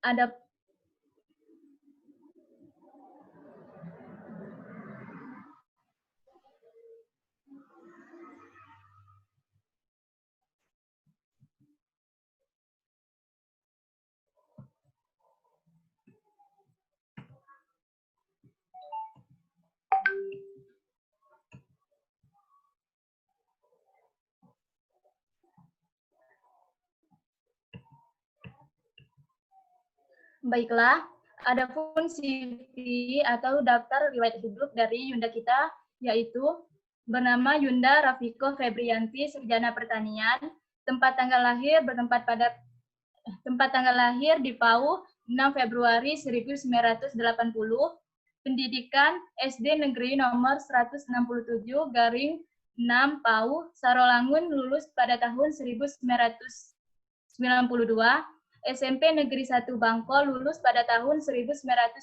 Ada Baiklah, adapun CV atau daftar riwayat hidup dari Yunda kita, yaitu bernama Yunda Rafiko Febrianti, sarjana pertanian, tempat tanggal lahir di PAU 6 Februari 1980, pendidikan SD Negeri nomor 167 garing 6 PAU Sarolangun, lulus pada tahun 1992, SMP Negeri 1 Bangko, lulus pada tahun 1995,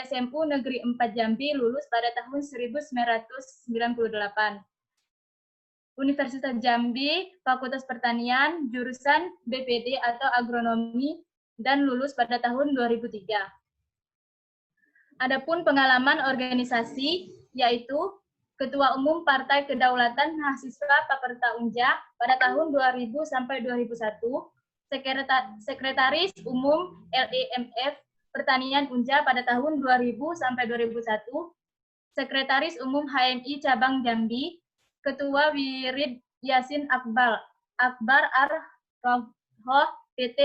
SMU Negeri 4 Jambi, lulus pada tahun 1998. Universitas Jambi, Fakultas Pertanian, jurusan BPD atau Agronomi, dan lulus pada tahun 2003. Adapun pengalaman organisasi, yaitu Ketua Umum Partai Kedaulatan Mahasiswa Paperta Unja pada tahun 2000 sampai 2001, Sekretaris Umum LEMF Pertanian Unja pada tahun 2000 sampai 2001, Sekretaris Umum HMI Cabang Jambi, Ketua Wirid Yasin Akbar Ar-Rohoh PT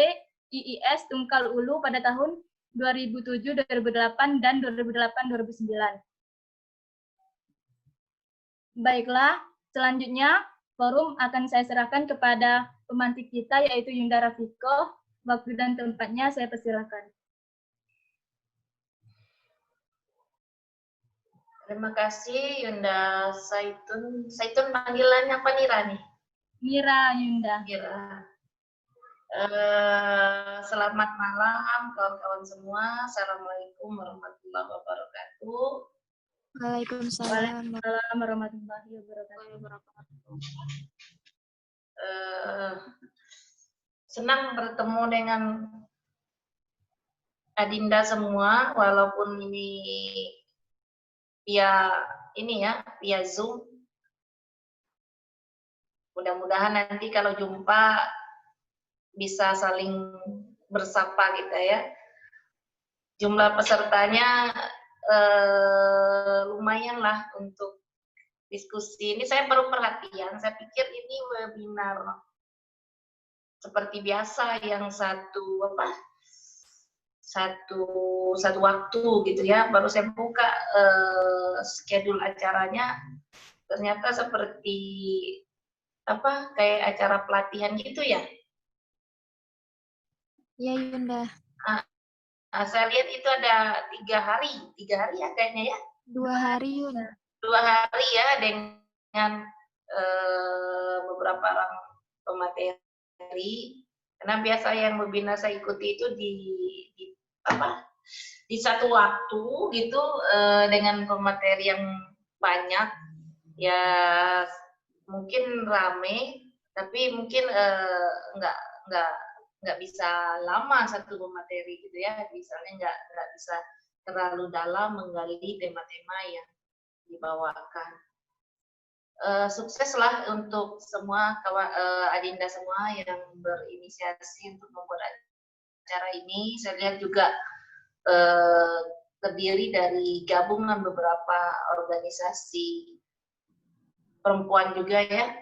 IIS Tungkal Ulu pada tahun 2007, 2008, dan 2008-2009. Baiklah, selanjutnya forum akan saya serahkan kepada pemantik kita, yaitu Yunda Rafiko. Waktu dan tempatnya saya persilakan. Terima kasih Yunda Saitun. Saitun panggilannya apa Nira nih? Mira Yunda. Mira. Selamat malam kawan-kawan semua. Assalamualaikum warahmatullahi wabarakatuh. Waalaikumsalam warahmatullahi wabarakatuh. Senang bertemu dengan Adinda semua, walaupun ini via Zoom. Mudah-mudahan nanti kalau jumpa bisa saling bersapa kita ya. Jumlah pesertanya lumayan lah untuk diskusi. Ini saya baru perhatian, saya pikir ini webinar seperti biasa yang satu waktu gitu ya. Baru saya buka schedule acaranya, ternyata seperti kayak acara pelatihan gitu ya. Iya Yunda. Saya lihat itu ada 3 hari ya kayaknya ya. 2 hari Yunda. 2 hari ya, dengan beberapa orang pemateri. Karena biasa yang webinar saya ikuti itu di satu waktu gitu, dengan pemateri yang banyak ya, mungkin rame, tapi mungkin nggak bisa lama satu materi gitu ya, misalnya nggak bisa terlalu dalam menggali tema-tema yang dibawakan. Sukseslah untuk semua Adinda semua yang berinisiasi untuk membuat acara ini. Saya lihat juga terdiri dari gabungan beberapa organisasi perempuan juga ya,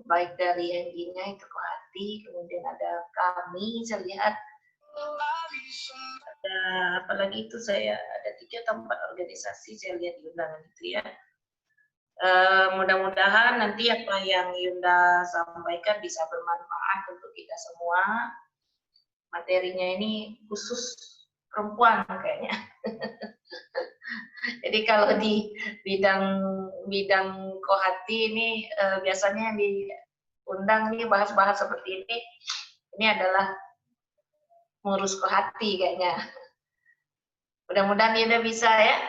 baik dari NGI-nya, Toko Hati, kemudian ada kami, saya lihat ada apalagi itu, saya ada 3 atau 4 organisasi saya lihat di undangan itu ya. Mudah-mudahan nanti apa yang Yunda sampaikan bisa bermanfaat untuk kita semua. Materinya ini khusus perempuan kayaknya. Jadi kalau di bidang Kohati ini biasanya diundang nih bahas-bahas seperti ini adalah ngurus Kohati kayaknya. Mudah-mudahan Yunda bisa ya.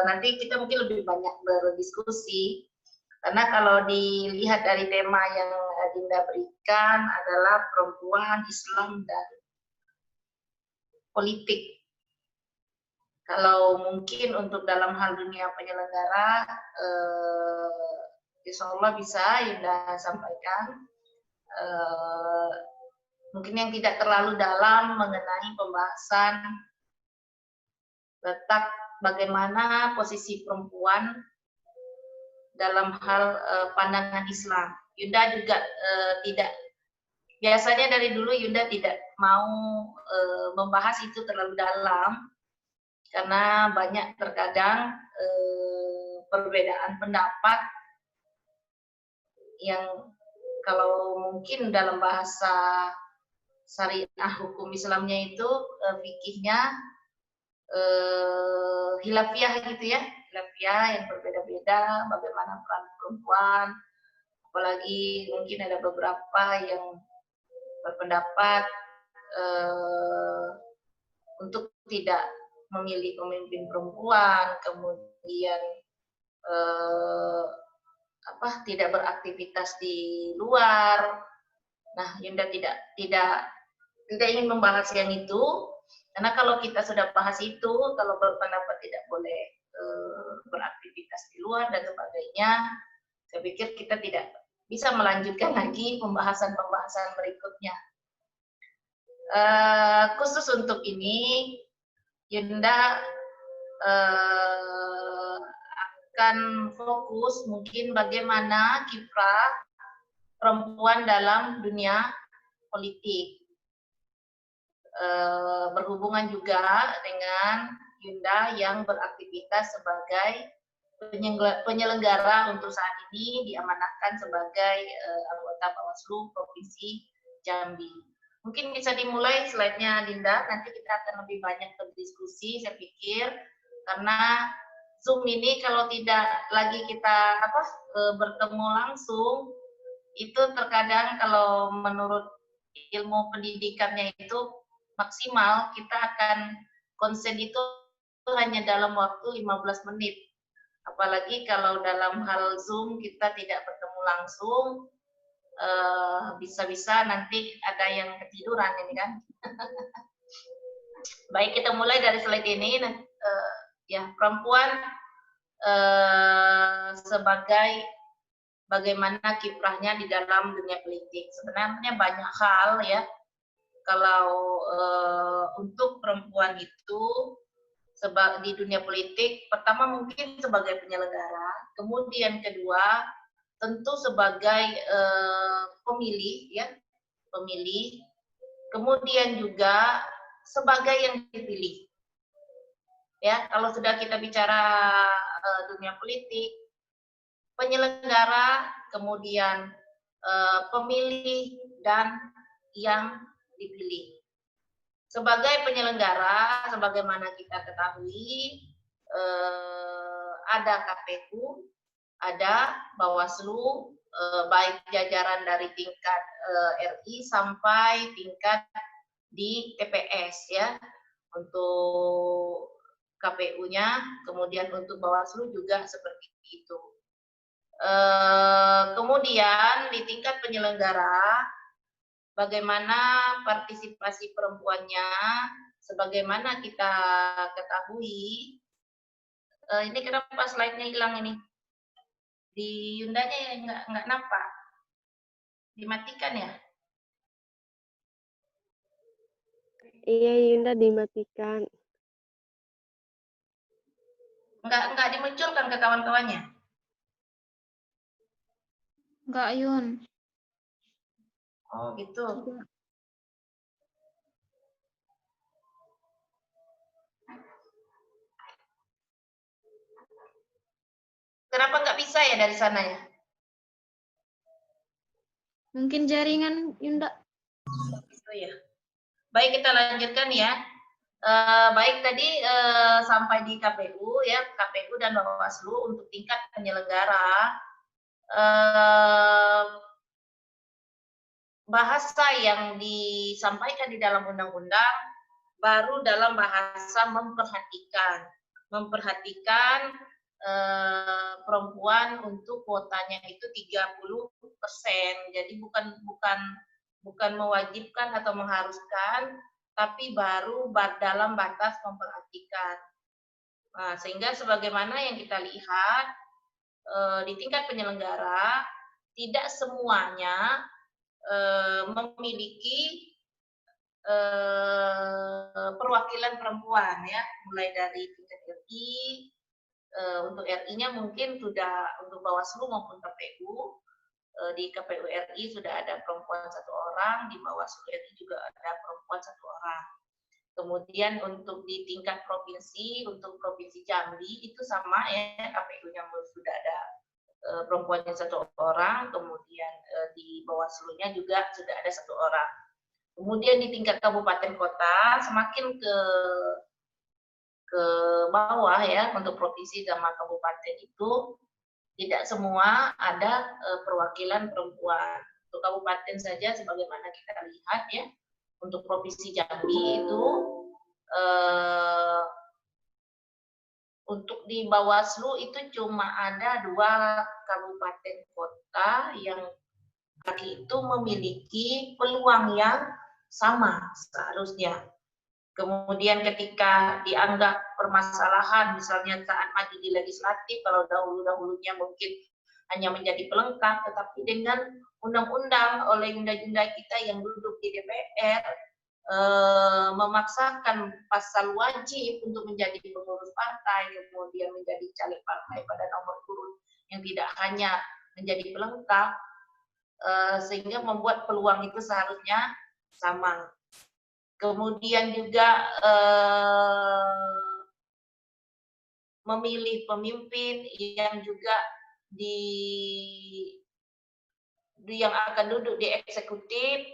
Nanti kita mungkin lebih banyak berdiskusi, karena kalau dilihat dari tema yang Dinda berikan adalah perempuan, Islam, dan politik. Kalau mungkin untuk dalam hal dunia penyelenggara, insya Allah bisa Yunda sampaikan. Mungkin yang tidak terlalu dalam mengenai pembahasan letak bagaimana posisi perempuan dalam hal pandangan Islam. Yunda juga tidak, biasanya dari dulu Yunda tidak mau membahas itu terlalu dalam, karena banyak terkadang perbedaan pendapat yang kalau mungkin dalam bahasa syariah hukum Islamnya itu fikihnya hilafiyah gitu ya, hilafiyah yang berbeda-beda, bagaimana peran perempuan, apalagi mungkin ada beberapa yang berpendapat untuk tidak memilih pemimpin perempuan, kemudian tidak beraktivitas di luar. Nah, Yunda tidak ingin membahas yang itu, karena kalau kita sudah bahas itu, kalau berpendapat tidak boleh beraktivitas di luar dan sebagainya, saya pikir kita tidak bisa melanjutkan lagi pembahasan-pembahasan berikutnya. Khusus untuk ini, Yunda akan fokus mungkin bagaimana kiprah perempuan dalam dunia politik. Berhubungan juga dengan Yunda yang beraktivitas sebagai penyelenggara untuk saat ini diamanahkan sebagai anggota Bawaslu Provinsi Jambi. Mungkin bisa dimulai slide-nya, Dinda. Nanti kita akan lebih banyak berdiskusi, saya pikir, karena Zoom ini kalau tidak lagi kita bertemu langsung, itu terkadang kalau menurut ilmu pendidikannya itu maksimal kita akan konsen itu hanya dalam waktu 15 menit. Apalagi kalau dalam hal Zoom kita tidak bertemu langsung, bisa-bisa nanti ada yang ketiduran ini kan. Baik, kita mulai dari slide ini. Ya, perempuan sebagai bagaimana kiprahnya di dalam dunia politik. Sebenarnya banyak hal ya. Kalau untuk perempuan itu di dunia politik, pertama mungkin sebagai penyelenggara, kemudian kedua tentu sebagai pemilih ya, pemilih, kemudian juga sebagai yang dipilih. Ya, kalau sudah kita bicara dunia politik, penyelenggara, kemudian pemilih dan yang dipilih. Sebagai penyelenggara, sebagaimana kita ketahui, ada KPU, ada Bawaslu, baik jajaran dari tingkat RI sampai tingkat di TPS ya, untuk KPU-nya, kemudian untuk Bawaslu juga seperti itu. Kemudian di tingkat penyelenggara, bagaimana partisipasi perempuannya, sebagaimana kita ketahui, ini kenapa slide-nya hilang ini? Di Yundanya ya nggak nampak, dimatikan ya? Iya, Yunda dimatikan. Nggak dimunculkan ke kawan-kawannya? Enggak, Yun. Oh, gitu. Kenapa nggak bisa ya dari sana ya? Mungkin jaringan, Yunda. Oh ya. Baik, kita lanjutkan ya. Baik, tadi sampai di KPU ya, KPU dan Bawaslu untuk tingkat penyelenggara, bahasa yang disampaikan di dalam undang-undang baru dalam bahasa memperhatikan perempuan untuk kuotanya itu 30%. Jadi bukan mewajibkan atau mengharuskan, tapi baru dalam batas memperhatikan. Nah, sehingga sebagaimana yang kita lihat di tingkat penyelenggara, tidak semuanya memiliki perwakilan perempuan ya, mulai dari tingkat RI, untuk RI-nya mungkin sudah untuk Bawaslu maupun KPU, di KPU RI sudah ada perempuan 1 orang, di Bawaslu RI juga ada perempuan 1 orang. Kemudian untuk di tingkat provinsi, untuk Provinsi Jambi itu sama ya, KPU-nya sudah ada perempuannya 1 orang, kemudian di Bawaslu-nya juga sudah ada 1 orang. Kemudian di tingkat kabupaten kota semakin ke bawah ya, untuk provinsi sama kabupaten itu tidak semua ada perwakilan perempuan. Untuk kabupaten saja sebagaimana kita lihat ya, untuk Provinsi Jambi itu untuk di Bawaslu itu cuma ada 2 kabupaten kota yang laki itu memiliki peluang yang sama seharusnya. Kemudian ketika dianggap permasalahan, misalnya saat maju di legislatif, kalau dahulu-dahulunya mungkin hanya menjadi pelengkap, tetapi dengan undang-undang oleh Yunda-Yunda kita yang duduk di DPR, memaksakan pasal wajib untuk menjadi pengurus partai, kemudian menjadi caleg partai pada nomor urut yang tidak hanya menjadi pelengkap, sehingga membuat peluang itu seharusnya sama. Kemudian juga memilih pemimpin yang juga yang akan duduk di eksekutif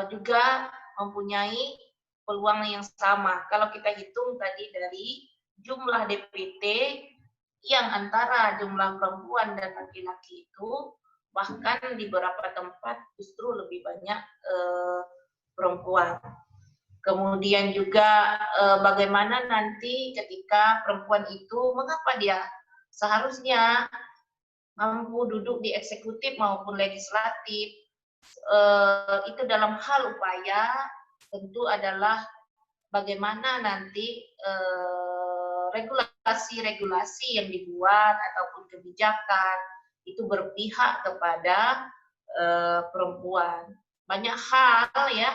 juga mempunyai peluang yang sama. Kalau kita hitung tadi dari jumlah DPT yang antara jumlah perempuan dan laki-laki itu, bahkan di beberapa tempat justru lebih banyak perempuan. Kemudian juga bagaimana nanti ketika perempuan itu, mengapa dia seharusnya mampu duduk di eksekutif maupun legislatif, itu dalam hal upaya tentu adalah bagaimana nanti regulasi-regulasi yang dibuat ataupun kebijakan itu berpihak kepada perempuan. Banyak hal ya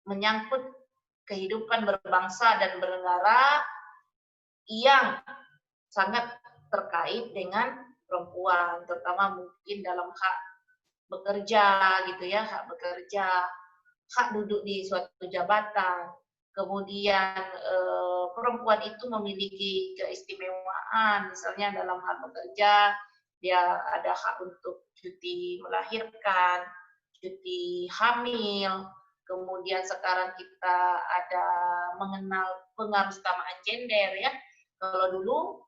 menyangkut kehidupan berbangsa dan bernegara yang sangat terkait dengan perempuan, terutama mungkin dalam hak bekerja gitu ya, hak bekerja, hak duduk di suatu jabatan. Kemudian perempuan itu memiliki keistimewaan, misalnya dalam hal bekerja, dia ada hak untuk cuti melahirkan, cuti hamil. Kemudian sekarang kita ada mengenal pengarustamaan gender ya. Kalau dulu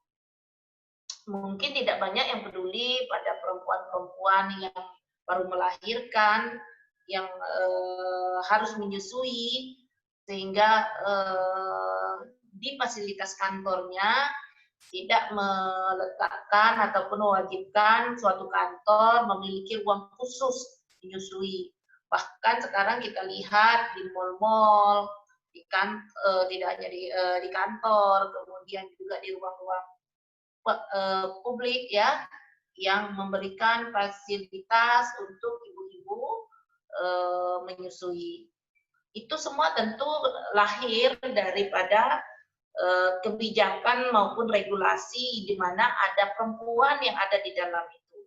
mungkin tidak banyak yang peduli pada perempuan-perempuan yang baru melahirkan, yang harus menyusui, sehingga di fasilitas kantornya tidak meletakkan ataupun mewajibkan suatu kantor memiliki ruang khusus menyusui. Bahkan sekarang kita lihat di mal-mal, tidak hanya di kantor, kemudian juga di ruang-ruang publik ya, yang memberikan fasilitas untuk ibu-ibu menyusui. Itu semua tentu lahir daripada kebijakan maupun regulasi di mana ada perempuan yang ada di dalam itu.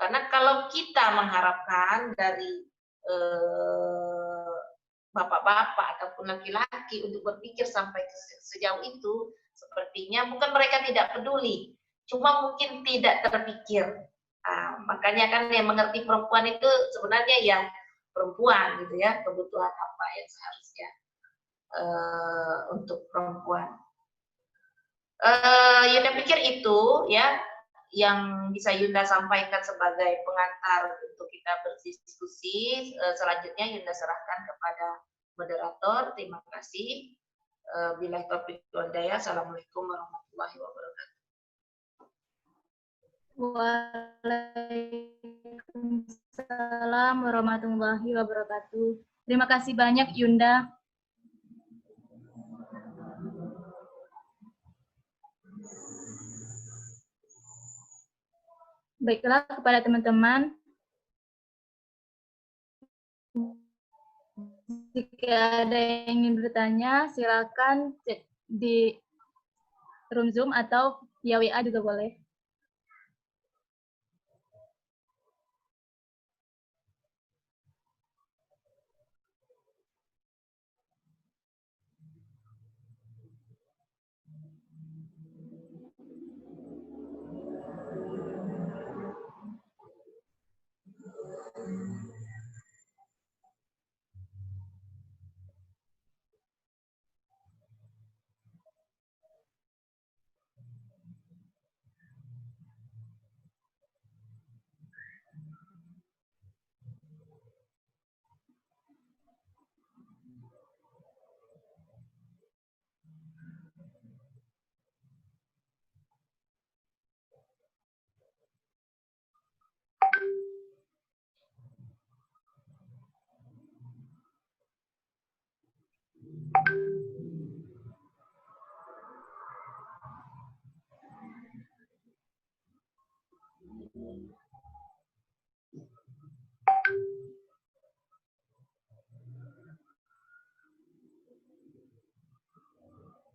Karena kalau kita mengharapkan dari bapak-bapak ataupun laki-laki untuk berpikir sampai sejauh itu, sepertinya bukan mereka tidak peduli, cuma mungkin tidak terpikir. Makanya kan yang mengerti perempuan itu sebenarnya ya perempuan gitu ya, kebutuhan apa yang seharusnya untuk perempuan. Yunda pikir itu ya yang bisa Yunda sampaikan sebagai pengantar untuk kita berdiskusi. Selanjutnya Yunda serahkan kepada moderator. Terima kasih. Billahi taufiq wal hidayah. Assalamualaikum warahmatullahi wabarakatuh. Waalaikumsalam Waalaikumsalam warahmatullahi wabarakatuh. Terima kasih banyak Yunda. Baiklah kepada teman-teman, jika ada yang ingin bertanya, silakan cek di room Zoom atau via WA juga boleh.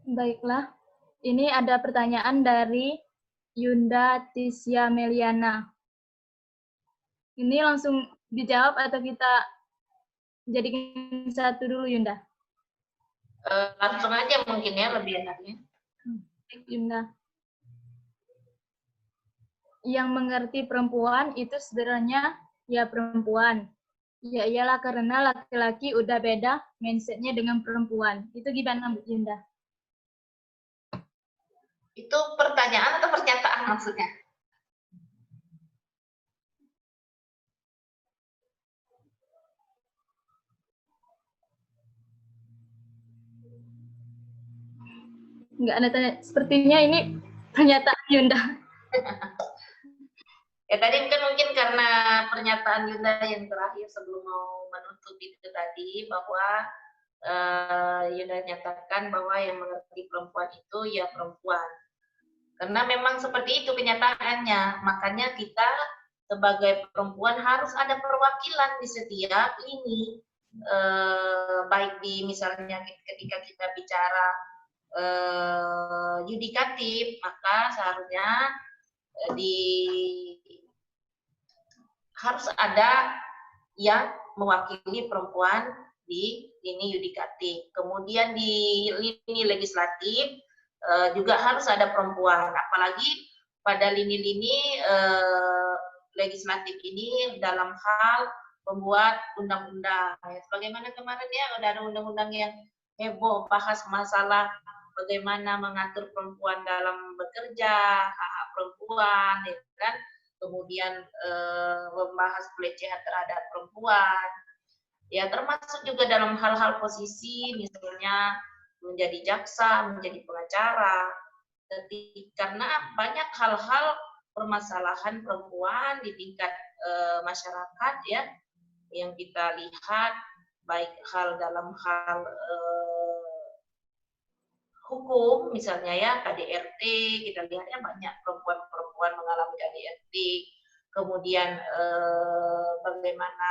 Baiklah, ini ada pertanyaan dari Yunda Tisya Meliana. Ini langsung dijawab atau kita jadikan satu dulu, Yunda? Langsung aja mungkin ya, lebih enaknya. Baik, Yunda. Yang mengerti perempuan itu sebenarnya ya perempuan. Ya iyalah karena laki-laki udah beda mindsetnya dengan perempuan. Itu gimana, Yunda? Itu pertanyaan atau pernyataan maksudnya? Enggak ada tanya. Sepertinya ini pernyataan Yunda. Ya tadi mungkin karena pernyataan Yunda yang terakhir sebelum mau menutup itu tadi, bahwa Yunda nyatakan bahwa yang mengerti perempuan itu ya perempuan. Karena memang seperti itu kenyataannya, makanya kita sebagai perempuan harus ada perwakilan di setiap lini, baik di misalnya ketika kita bicara yudikatif, maka seharusnya harus ada yang mewakili perempuan di lini yudikatif. Kemudian di lini legislatif juga harus ada perempuan, apalagi pada lini-lini legislatif ini dalam hal membuat undang-undang. Sebagaimana kemarin ya ada undang-undang yang heboh bahas masalah bagaimana mengatur perempuan dalam bekerja, hak perempuan, ya kan? Kemudian membahas pelecehan terhadap perempuan, ya termasuk juga dalam hal-hal posisi, misalnya menjadi jaksa, menjadi pengacara, karena banyak hal-hal permasalahan perempuan di tingkat masyarakat ya, yang kita lihat baik hal dalam hal hukum misalnya ya, KDRT, kita lihatnya banyak perempuan-perempuan mengalami KDRT, kemudian bagaimana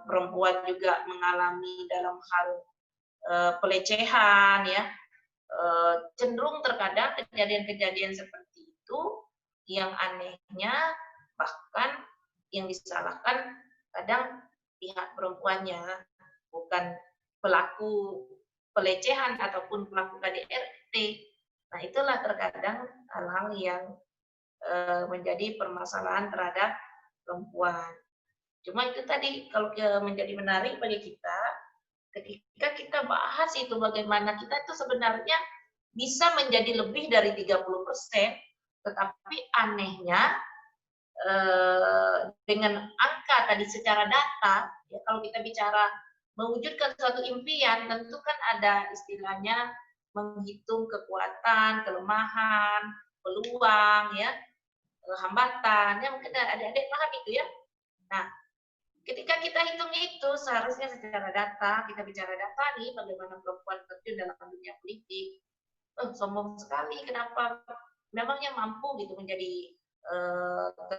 perempuan juga mengalami dalam hal pelecehan ya, cenderung terkadang kejadian-kejadian seperti itu yang anehnya bahkan yang disalahkan kadang pihak perempuannya, bukan pelaku pelecehan ataupun pelaku KDRT. Nah, itulah terkadang hal-hal yang menjadi permasalahan terhadap perempuan. Cuma itu tadi kalau menjadi menarik bagi kita, ketika kita bahas itu bagaimana kita itu sebenarnya bisa menjadi lebih dari 30%, tetapi anehnya dengan angka tadi secara data, ya kalau kita bicara mewujudkan suatu impian, tentu kan ada istilahnya menghitung kekuatan, kelemahan, peluang, ya. hambatan, ya mungkin adik-adik paham itu ya. Nah, ketika kita hitung itu, seharusnya secara data, kita bicara data nih, bagaimana perempuan terjun dalam dunia politik. Sombong sekali, kenapa? Memangnya mampu gitu menjadi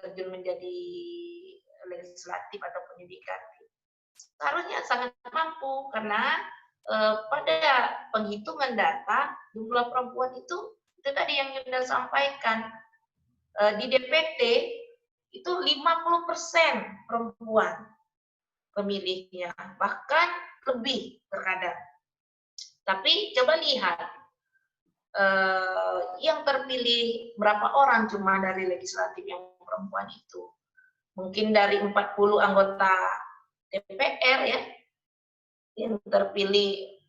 terjun menjadi legislatif atau pendidikan. Seharusnya sangat mampu, karena pada penghitungan data, jumlah perempuan itu tadi yang Yunda sampaikan, di DPT itu 50% perempuan pemilihnya, bahkan lebih terkadang. Tapi coba lihat, yang terpilih berapa orang cuma dari legislatif yang perempuan itu. Mungkin dari 40 anggota DPR ya, yang terpilih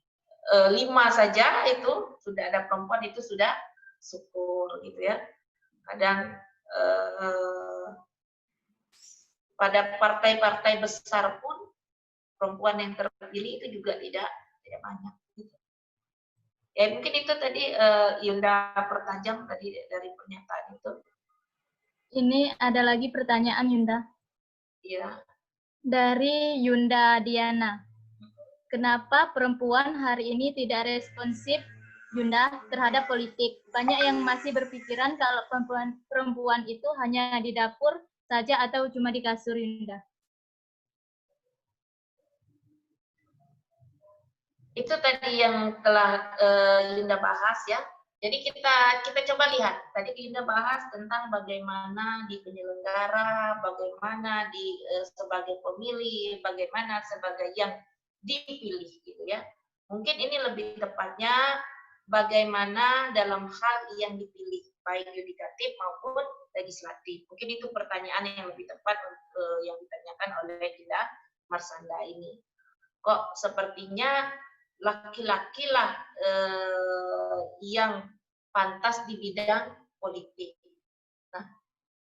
5 saja itu sudah ada perempuan, itu sudah syukur gitu ya. Kadang pada partai-partai besar pun perempuan yang terpilih itu juga tidak banyak. Gitu. Ya mungkin itu tadi Yunda pertajam tadi dari pernyataan itu. Ini ada lagi pertanyaan Yunda. Iya. Dari Yunda Diana. Kenapa perempuan hari ini tidak responsif, Yunda, terhadap politik? Banyak yang masih berpikiran kalau perempuan itu hanya di dapur saja atau cuma di kasur, Yunda. Itu tadi yang telah Yunda bahas ya. Jadi kita coba lihat. Tadi Yunda bahas tentang bagaimana di penyelenggara, bagaimana di sebagai pemilih, bagaimana sebagai yang dipilih gitu ya. Mungkin ini lebih tepatnya bagaimana dalam hal yang dipilih, baik yudikatif maupun legislatif. Mungkin itu pertanyaan yang lebih tepat yang ditanyakan oleh Dinda Marsanda ini. Kok sepertinya laki-laki lah yang pantas di bidang politik. Nah,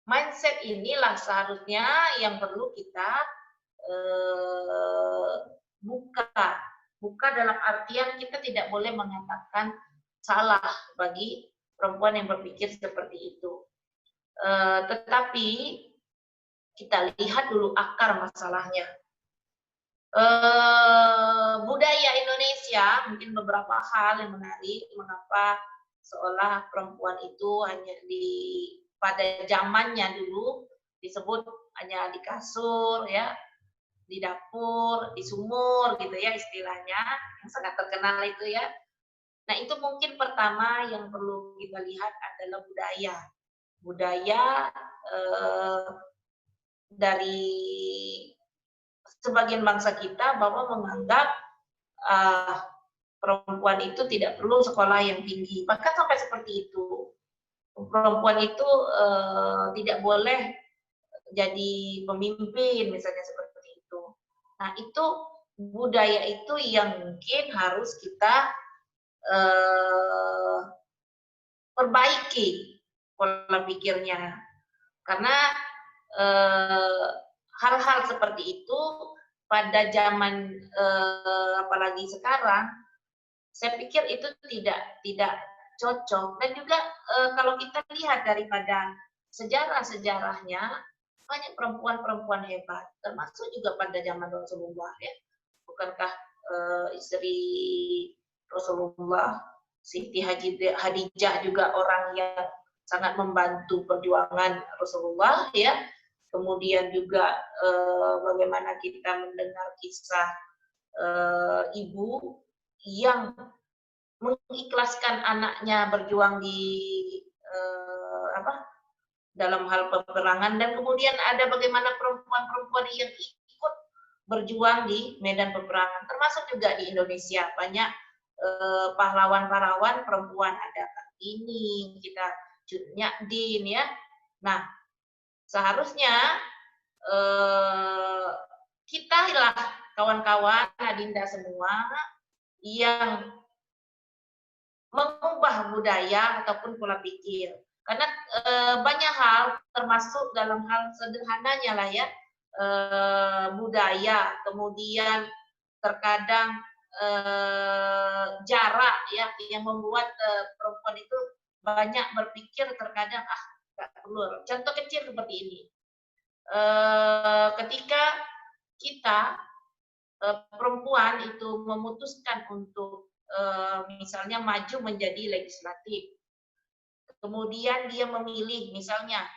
mindset inilah seharusnya yang perlu kita buka dalam artian kita tidak boleh mengatakan salah bagi perempuan yang berpikir seperti itu. Tetapi kita lihat dulu akar masalahnya. Budaya Indonesia mungkin beberapa hal yang menarik mengapa seolah perempuan itu hanya pada zamannya dulu disebut hanya di kasur ya, di dapur, di sumur gitu ya istilahnya yang sangat terkenal itu ya. Nah itu mungkin pertama yang perlu kita lihat adalah budaya dari sebagian bangsa kita bahwa menganggap perempuan itu tidak perlu sekolah yang tinggi, bahkan sampai seperti itu. Perempuan itu tidak boleh jadi pemimpin, misalnya seperti itu. Nah, itu budaya itu yang mungkin harus kita perbaiki pola pikirnya. Karena hal-hal seperti itu pada zaman apalagi sekarang, saya pikir itu tidak cocok. Dan juga kalau kita lihat daripada sejarah-sejarahnya, banyak perempuan-perempuan hebat, termasuk juga pada zaman Rasulullah ya. Bukankah istri Rasulullah, Siti Hadijah juga orang yang sangat membantu perjuangan Rasulullah ya. Kemudian juga bagaimana kita mendengar kisah ibu yang mengikhlaskan anaknya berjuang di dalam hal peperangan, dan kemudian ada bagaimana perempuan-perempuan yang ikut berjuang di medan peperangan, termasuk juga di Indonesia banyak pahlawan-pahlawan perempuan, ada Kartini, kita Cut Nyadin ya. Nah, seharusnya kita lah kawan-kawan Adinda semua yang mengubah budaya ataupun pola pikir. Karena banyak hal, termasuk dalam hal sederhananya lah ya, budaya, kemudian terkadang jarak ya yang membuat perempuan itu banyak berpikir terkadang nggak perlu. Contoh kecil seperti ini. Ketika kita perempuan itu memutuskan untuk misalnya maju menjadi legislatif, kemudian dia memilih misalnya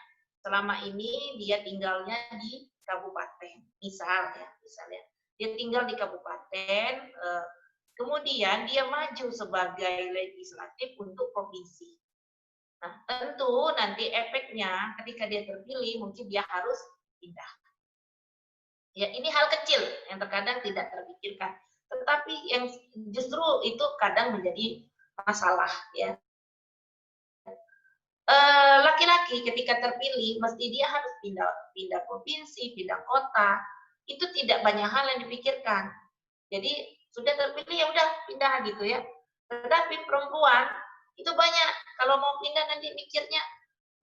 selama ini dia tinggalnya di kabupaten, misalnya dia tinggal di kabupaten, kemudian dia maju sebagai legislatif untuk provinsi. Nah, tentu nanti efeknya ketika dia terpilih mungkin dia harus pindah. Ya, ini hal kecil yang terkadang tidak terpikirkan, tetapi yang justru itu kadang menjadi masalah, ya. Laki-laki ketika terpilih mesti dia harus pindah provinsi, pindah kota. Itu tidak banyak hal yang dipikirkan. Jadi sudah terpilih ya udah pindah gitu ya. Tetapi perempuan itu banyak kalau mau pindah nanti mikirnya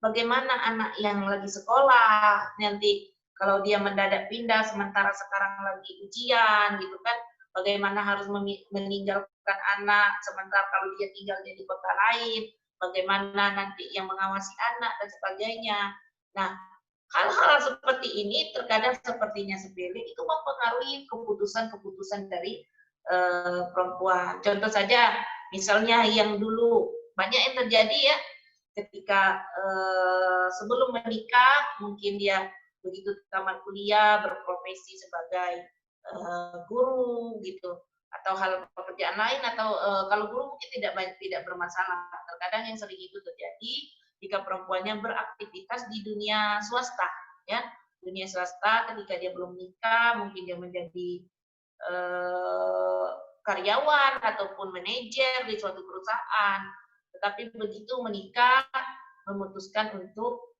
bagaimana anak yang lagi sekolah, nanti kalau dia mendadak pindah sementara sekarang lagi ujian gitu kan, bagaimana harus meninggalkan anak sementara kalau dia tinggalnya di kota lain, bagaimana nanti yang mengawasi anak dan sebagainya. Nah, hal-hal seperti ini terkadang sepertinya sepele itu mempengaruhi keputusan-keputusan dari perempuan. Contoh saja, misalnya yang dulu banyak yang terjadi ya, ketika sebelum menikah mungkin dia begitu tamat kuliah berprofesi sebagai guru gitu, atau hal pekerjaan lain, atau kalau guru mungkin tidak bermasalah. Terkadang yang sering itu terjadi jika perempuannya beraktivitas di dunia swasta, ya, dunia swasta ketika dia belum nikah mungkin dia menjadi karyawan ataupun manajer di suatu perusahaan, tetapi begitu menikah memutuskan untuk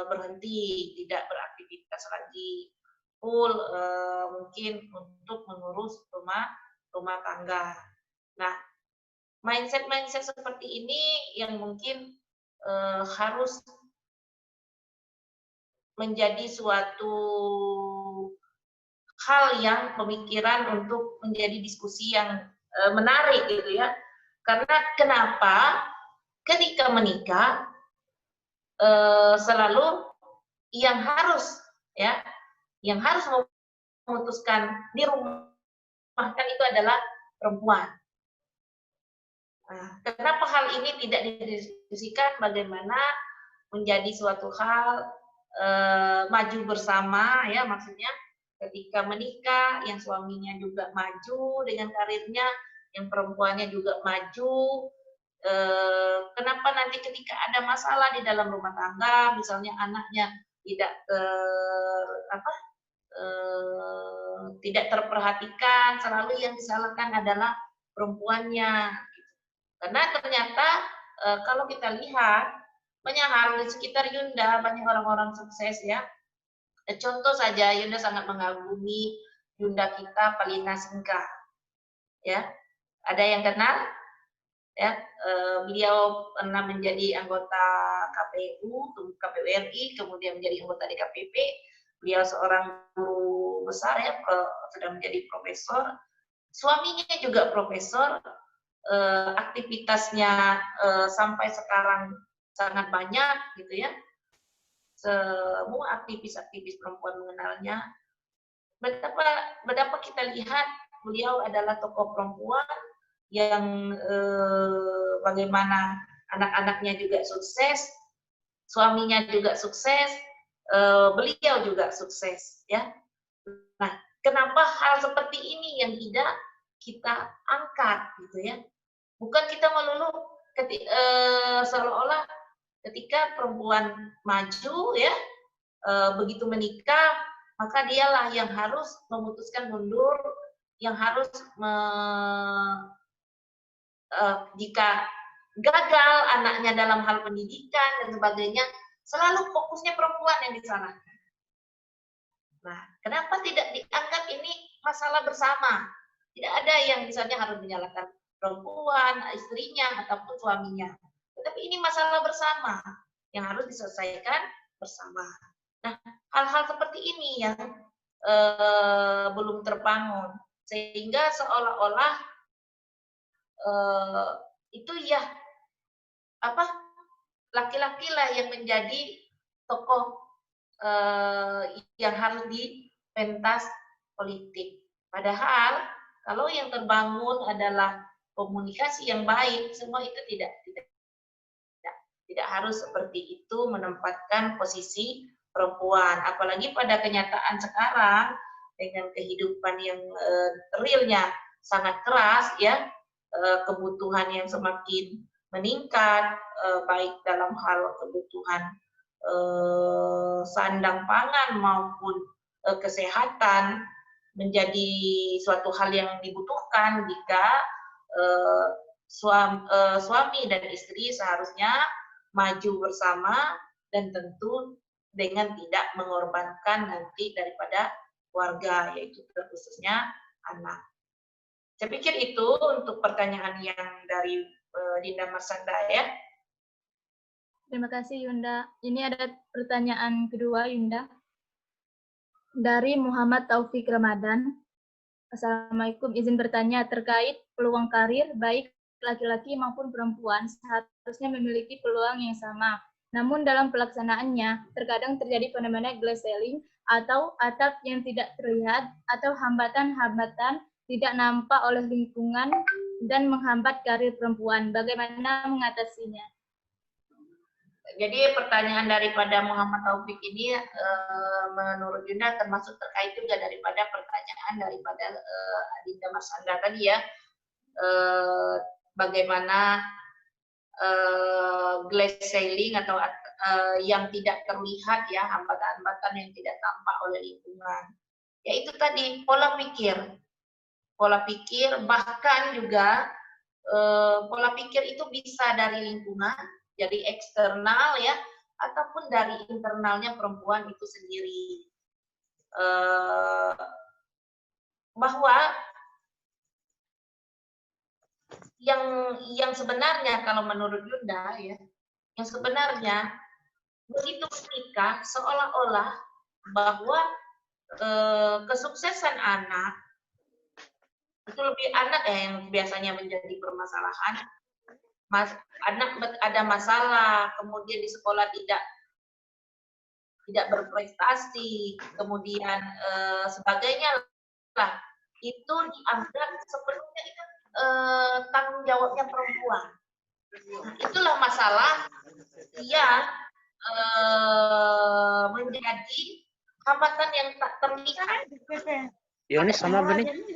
berhenti, tidak beraktivitas lagi, full mungkin untuk mengurus rumah tangga. Nah, mindset seperti ini yang mungkin harus menjadi suatu hal yang pemikiran untuk menjadi diskusi yang menarik gitu ya. Karena kenapa ketika menikah selalu yang harus memutuskan di rumah kan itu adalah perempuan. Nah, kenapa hal ini tidak didiskusikan bagaimana menjadi suatu hal maju bersama, ya, maksudnya ketika menikah yang suaminya juga maju dengan karirnya, yang perempuannya juga maju. Kenapa nanti ketika ada masalah di dalam rumah tangga, misalnya anaknya tidak terperhatikan, selalu yang disalahkan adalah perempuannya. Karena ternyata kalau kita lihat banyak hal di sekitar Yunda, banyak orang-orang sukses ya. Contoh saja, Yunda sangat mengagumi Yunda kita Palina Singka, ya. Ada yang kenal? Ya, beliau pernah menjadi anggota KPU RI, kemudian menjadi anggota DKPP. Beliau seorang guru besar ya, sudah menjadi profesor. Suaminya juga profesor, aktivitasnya sampai sekarang sangat banyak gitu ya. Semua aktivis-aktivis perempuan mengenalnya. Betapa kita lihat beliau adalah tokoh perempuan yang bagaimana anak-anaknya juga sukses, suaminya juga sukses, beliau juga sukses, ya. Nah, kenapa hal seperti ini yang tidak kita angkat, gitu ya? Bukan kita melulu seolah-olah ketika perempuan maju, ya, begitu menikah, maka dialah yang harus memutuskan mundur, yang harus jika gagal anaknya dalam hal pendidikan dan sebagainya, selalu fokusnya perempuan yang disalahkan. Nah, kenapa tidak diangkat ini masalah bersama? Tidak ada yang misalnya harus menyalahkan perempuan, istrinya, ataupun suaminya. Tetapi ini masalah bersama yang harus diselesaikan bersama. Nah, hal-hal seperti ini yang belum terbangun, sehingga seolah-olah itu ya laki-laki lah yang menjadi tokoh yang harus di pentas politik. Padahal kalau yang terbangun adalah komunikasi yang baik, semua itu tidak harus seperti itu menempatkan posisi perempuan. Apalagi pada kenyataan sekarang dengan kehidupan yang realnya sangat keras ya, kebutuhan yang semakin meningkat, baik dalam hal kebutuhan sandang pangan maupun kesehatan menjadi suatu hal yang dibutuhkan jika suami dan istri seharusnya maju bersama dan tentu dengan tidak mengorbankan nanti daripada keluarga, yaitu khususnya anak. Saya pikir itu untuk pertanyaan yang dari Dinda Marsanda ya. Terima kasih Yunda. Ini ada pertanyaan kedua Yunda. Dari Muhammad Taufik Ramadan. Assalamualaikum, izin bertanya terkait peluang karir baik laki-laki maupun perempuan seharusnya memiliki peluang yang sama. Namun dalam pelaksanaannya terkadang terjadi fenomena glass ceiling atau atap yang tidak terlihat atau hambatan-hambatan tidak nampak oleh lingkungan dan menghambat karir perempuan. Bagaimana mengatasinya? Jadi pertanyaan daripada Muhammad Taufik ini menurut Yunda termasuk terkait juga daripada pertanyaan daripada Adinda Marsanda tadi ya, bagaimana glass ceiling atau yang tidak terlihat ya, hambatan-hambatan yang tidak tampak oleh lingkungan. Ya itu tadi pola pikir bahkan juga pola pikir itu bisa dari lingkungan, dari eksternal ya, ataupun dari internalnya perempuan itu sendiri. Bahwa yang sebenarnya kalau menurut Yunda ya, yang sebenarnya begitu menikah seolah-olah bahwa kesuksesan anak itu lebih anak ya yang biasanya menjadi permasalahan. Anak ada masalah, kemudian di sekolah tidak berprestasi, kemudian sebagainya lah, itu dianggap sepenuhnya itu tanggung jawabnya perempuan. Itulah masalah yang menjadi hambatan yang tak terlihat. Ya ini sama begini.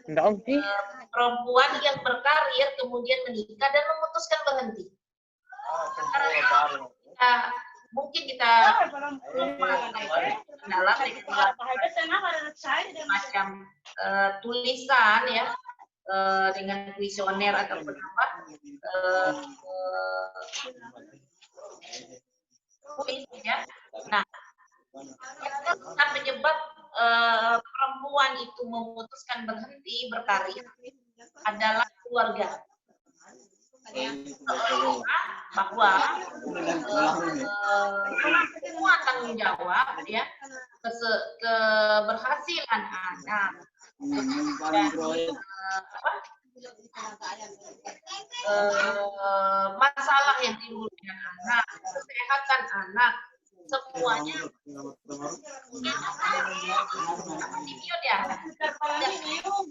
Enggak om sih. Perempuan yang berkarir kemudian menikah dan memutuskan berhenti. Mungkin kita dalam macam tulisan ya, dengan kuesioner ataupun apa, ya. Nah, itu akan menyebab perempuan itu memutuskan berhenti berkarir adalah keluarga. Bahwa semua tanggung jawab ya, keberhasilan anak, masalah yang timbul dengan anak, kesehatan anak, semuanya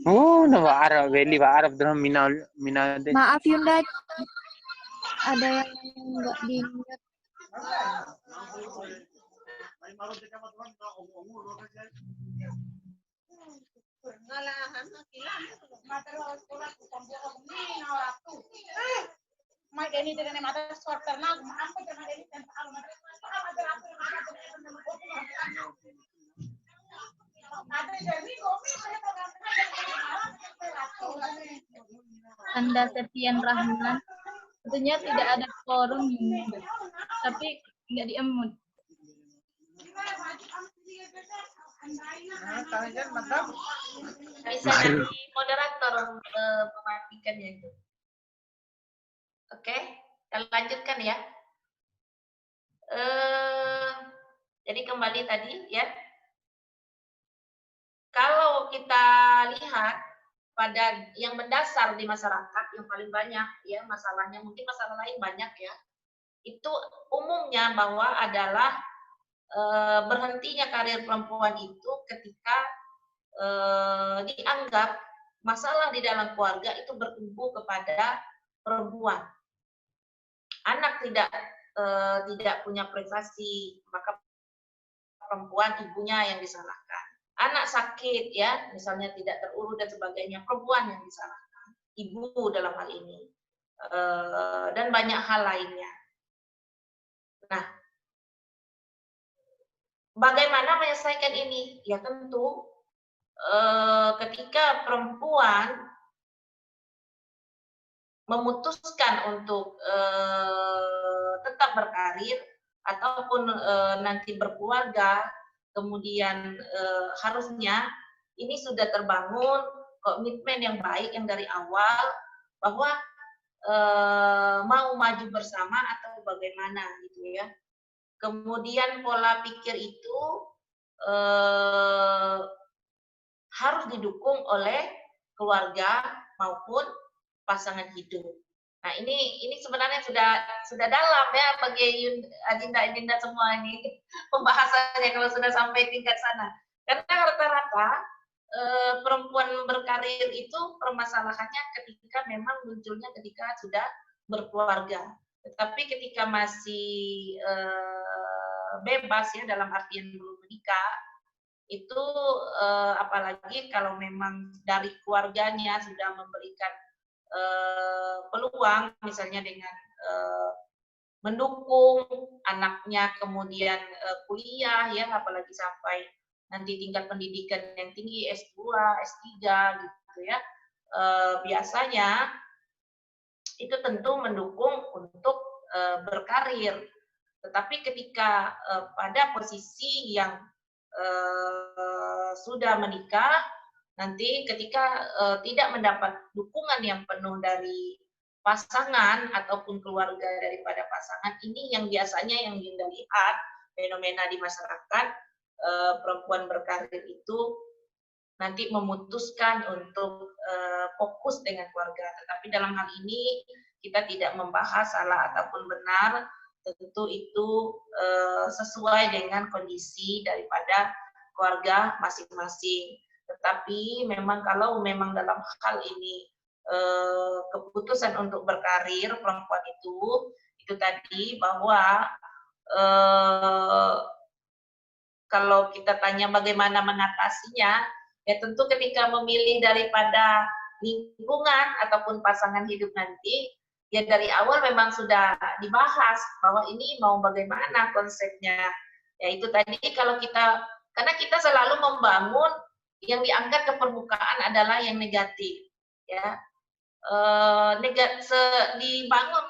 Oh, nama Arab, Beli Pak Arab dalam Minal. Maaf Yunda, ada yang nggak diingat. Anda Septian Rahman, tentunya tidak ada forum, tapi nggak di-emut. Bisa jadi moderator mematikannya itu. Oke, kita lanjutkan ya. Jadi kembali tadi ya. Kalau kita lihat pada yang mendasar di masyarakat yang paling banyak ya masalahnya, mungkin masalah lain banyak ya, itu umumnya bahwa adalah berhentinya karir perempuan itu ketika dianggap masalah di dalam keluarga itu bertumpu kepada perempuan. Anak tidak punya prestasi, maka perempuan ibunya yang disalahkan. Anak sakit ya, misalnya tidak terurus dan sebagainya, perempuan yang disalahkan. Ibu dalam hal ini. Dan banyak hal lainnya. Nah, bagaimana menyelesaikan ini? Ya tentu ketika perempuan memutuskan untuk tetap berkarir ataupun nanti berkeluarga, kemudian harusnya ini sudah terbangun komitmen yang baik yang dari awal bahwa mau maju bersama atau bagaimana gitu ya. Kemudian pola pikir itu harus didukung oleh keluarga maupun pasangan hidup. Nah, ini sebenarnya sudah dalam ya bagi Adinda semua ini pembahasannya kalau sudah sampai tingkat sana. Karena rata-rata perempuan berkarir itu permasalahannya ketika memang munculnya ketika sudah berkeluarga. Tetapi ketika masih bebas ya dalam artian belum menikah, itu apalagi kalau memang dari keluarganya sudah memberikan peluang misalnya dengan mendukung anaknya kemudian kuliah ya, apalagi sampai nanti tingkat pendidikan yang tinggi S2, S3 gitu ya, biasanya itu tentu mendukung untuk berkarir. Tetapi ketika pada posisi yang sudah menikah, nanti ketika tidak mendapat dukungan yang penuh dari pasangan ataupun keluarga daripada pasangan, ini yang biasanya yang Dinda lihat fenomena di masyarakat, perempuan berkarir itu nanti memutuskan untuk fokus dengan keluarga. Tetapi dalam hal ini kita tidak membahas salah ataupun benar, tentu itu sesuai dengan kondisi daripada keluarga masing-masing. Tetapi memang kalau memang dalam hal ini keputusan untuk berkarir perempuan itu tadi bahwa kalau kita tanya bagaimana mengatasinya, ya tentu ketika memilih daripada lingkungan ataupun pasangan hidup nanti, ya dari awal memang sudah dibahas bahwa ini mau bagaimana konsepnya. Ya itu tadi kalau kita, karena kita selalu membangun yang diangkat ke permukaan adalah yang negatif, ya. Dibangun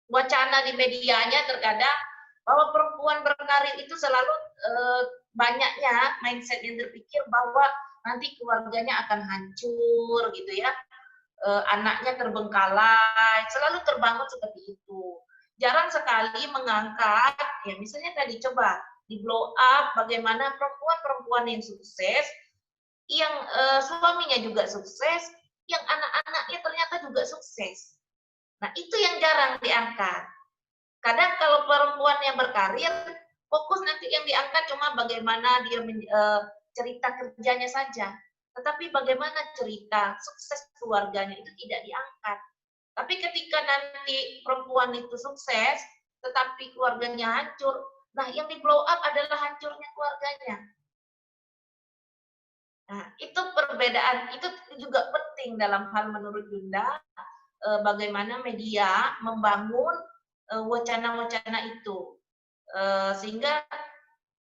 wacana di medianya terkadang bahwa perempuan berkarir itu selalu banyaknya mindset yang terpikir bahwa nanti keluarganya akan hancur gitu ya, anaknya terbengkalai, selalu terbangun seperti itu. Jarang sekali mengangkat, ya misalnya tadi coba di blow up bagaimana perempuan-perempuan yang sukses, yang suaminya juga sukses, yang anak-anaknya ternyata juga sukses. Nah, itu yang jarang diangkat. Kadang kalau perempuan yang berkarir, fokus nanti yang diangkat cuma bagaimana dia cerita kerjanya saja. Tetapi bagaimana cerita sukses keluarganya itu tidak diangkat. Tapi ketika nanti perempuan itu sukses, tetapi keluarganya hancur, nah yang di blow up adalah hancurnya keluarganya. Nah, itu perbedaan, itu juga penting dalam hal menurut Yunda, bagaimana media membangun wacana-wacana itu, sehingga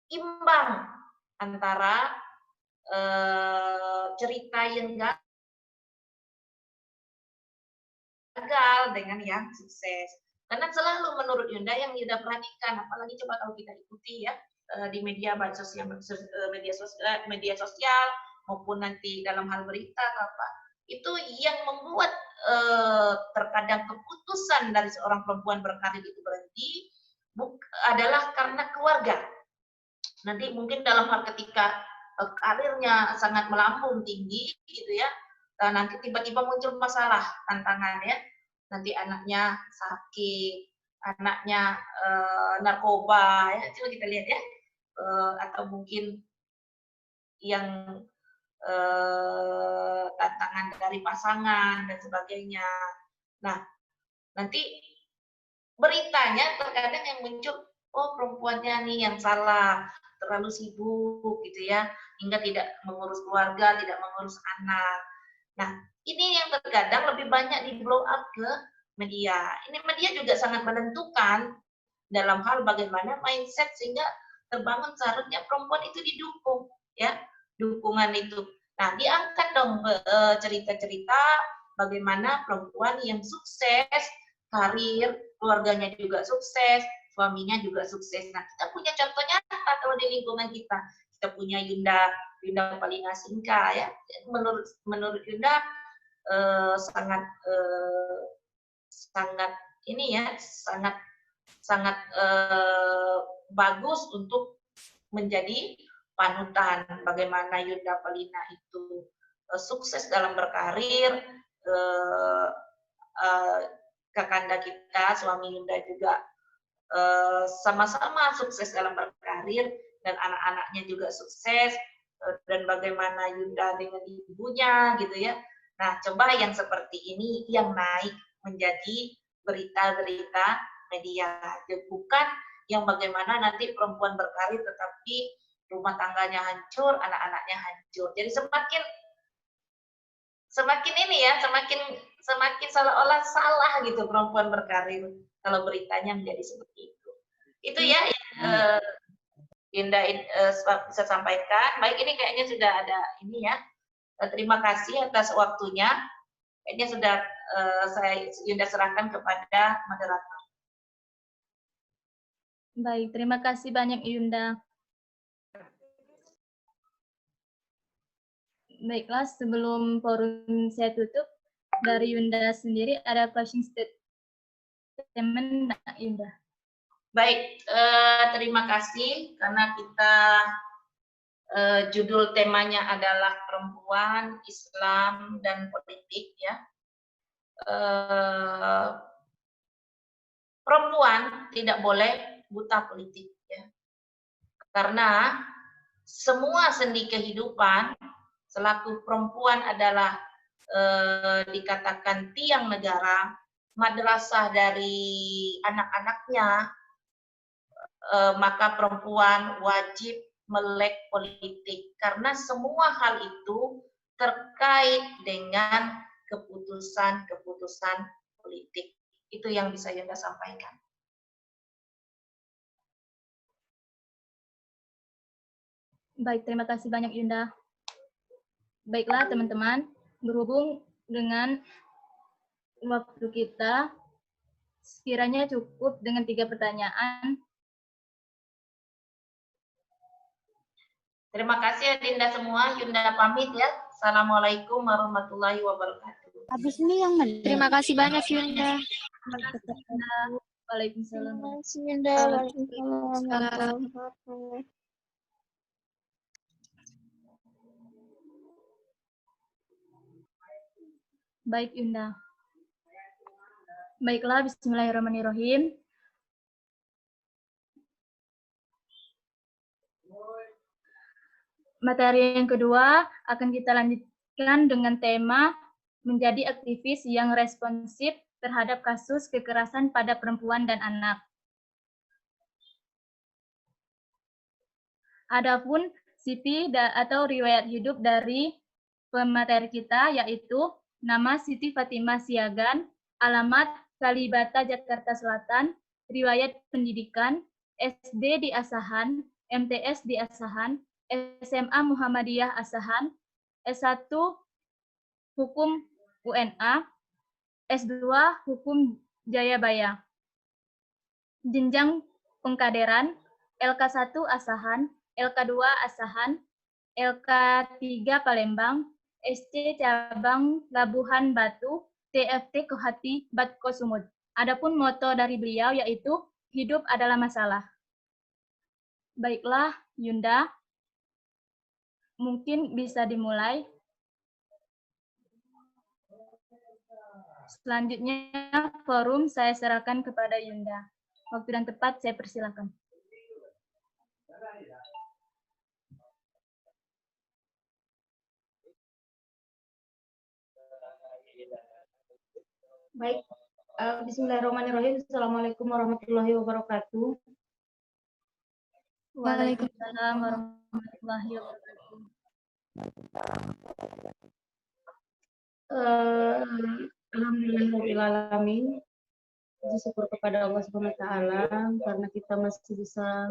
imbang antara cerita yang gagal dengan yang sukses. Karena selalu menurut Yunda yang Yunda perhatikan, apalagi coba kalau kita ikuti ya di media sosial maupun nanti dalam hal berita apa, itu yang membuat terkadang keputusan dari seorang perempuan berkarir itu berhenti adalah karena keluarga. Nanti mungkin dalam hal ketika karirnya sangat melambung tinggi gitu ya, nanti tiba-tiba muncul masalah, tantangan ya. Nanti anaknya sakit, anaknya narkoba, ya. Coba kita lihat ya. Atau mungkin yang tantangan dari pasangan dan sebagainya. Nah, nanti beritanya terkadang yang muncul, oh perempuannya nih yang salah, terlalu sibuk gitu ya, hingga tidak mengurus keluarga, tidak mengurus anak. Nah, ini yang terkadang lebih banyak di blow up ke media. Ini media juga sangat menentukan dalam hal bagaimana mindset sehingga terbangun seharusnya perempuan itu didukung, ya, dukungan itu. Nah, diangkat dong cerita-cerita bagaimana perempuan yang sukses, karir, keluarganya juga sukses, suaminya juga sukses. Nah, kita punya contoh nyata kalau di lingkungan kita. Kita punya Yunda Palina Singka, ya. Menurut Yunda sangat ini ya, sangat bagus untuk menjadi panutan bagaimana Yunda Palina itu sukses dalam berkarir, kakanda kita, suami Yunda juga sama-sama sukses dalam berkarir dan anak-anaknya juga sukses, dan bagaimana Yunda dengan ibunya gitu ya. Nah, coba yang seperti ini yang naik menjadi berita-berita media, bukan yang bagaimana nanti perempuan berkarir tetapi rumah tangganya hancur, anak-anaknya hancur. Jadi semakin ini ya, semakin seolah-olah salah gitu perempuan berkarir kalau beritanya menjadi seperti itu. Itu ya yang Yunda bisa sampaikan. Baik, ini kayaknya sudah ada ini ya. Terima kasih atas waktunya. Kayaknya sudah Yunda serahkan kepada moderator. Baik, terima kasih banyak Yunda. Baiklah, sebelum forum saya tutup, dari Yunda sendiri ada closing statement, Yunda. Baik, terima kasih karena kita judul temanya adalah perempuan, Islam, dan politik ya. Perempuan tidak boleh buta politik ya. Karena semua sendi kehidupan selaku perempuan adalah dikatakan tiang negara, madrasah dari anak-anaknya, maka perempuan wajib melek politik karena semua hal itu terkait dengan keputusan-keputusan politik. Itu yang bisa Yunda sampaikan. Baik, terima kasih banyak Yunda. Baiklah teman-teman, berhubung dengan waktu kita, sekiranya cukup dengan 3 pertanyaan. Terima kasih Dinda semua, Yunda pamit ya. Assalamualaikum warahmatullahi wabarakatuh. Habis ini yang mana? Terima kasih banyak Yunda. Terima kasih Yunda. Waalaikumsalam. Terima kasih Yunda. Waalaikumsalam. Baik Yunda. Baiklah, bismillahirrahmanirrahim. Materi yang kedua akan kita lanjutkan dengan tema menjadi aktivis yang responsif terhadap kasus kekerasan pada perempuan dan anak. Adapun CV atau riwayat hidup dari pemateri kita yaitu nama Siti Fatimah Siagan, alamat Kalibata, Jakarta Selatan, riwayat pendidikan, SD di Asahan, MTS di Asahan, SMA Muhammadiyah Asahan, S1 Hukum UNA, S2 Hukum Jayabaya. Jenjang pengkaderan, LK1 Asahan, LK2 Asahan, LK3 Palembang, SC Cabang Labuhan Batu, TFT Kohati Batko Sumut. Adapun moto dari beliau yaitu hidup adalah masalah. Baiklah, Yunda, mungkin bisa dimulai. Selanjutnya, forum saya serahkan kepada Yunda. Waktu dan tempat saya persilakan. Baik, bismillahirrahmanirrahim. Assalamualaikum warahmatullahi wabarakatuh. Waalaikumsalam warahmatullahi wabarakatuh. Alhamdulillahirrahmanirrahim. Puji syukur kepada Allah Subhanahu wa Ta'ala karena kita masih bisa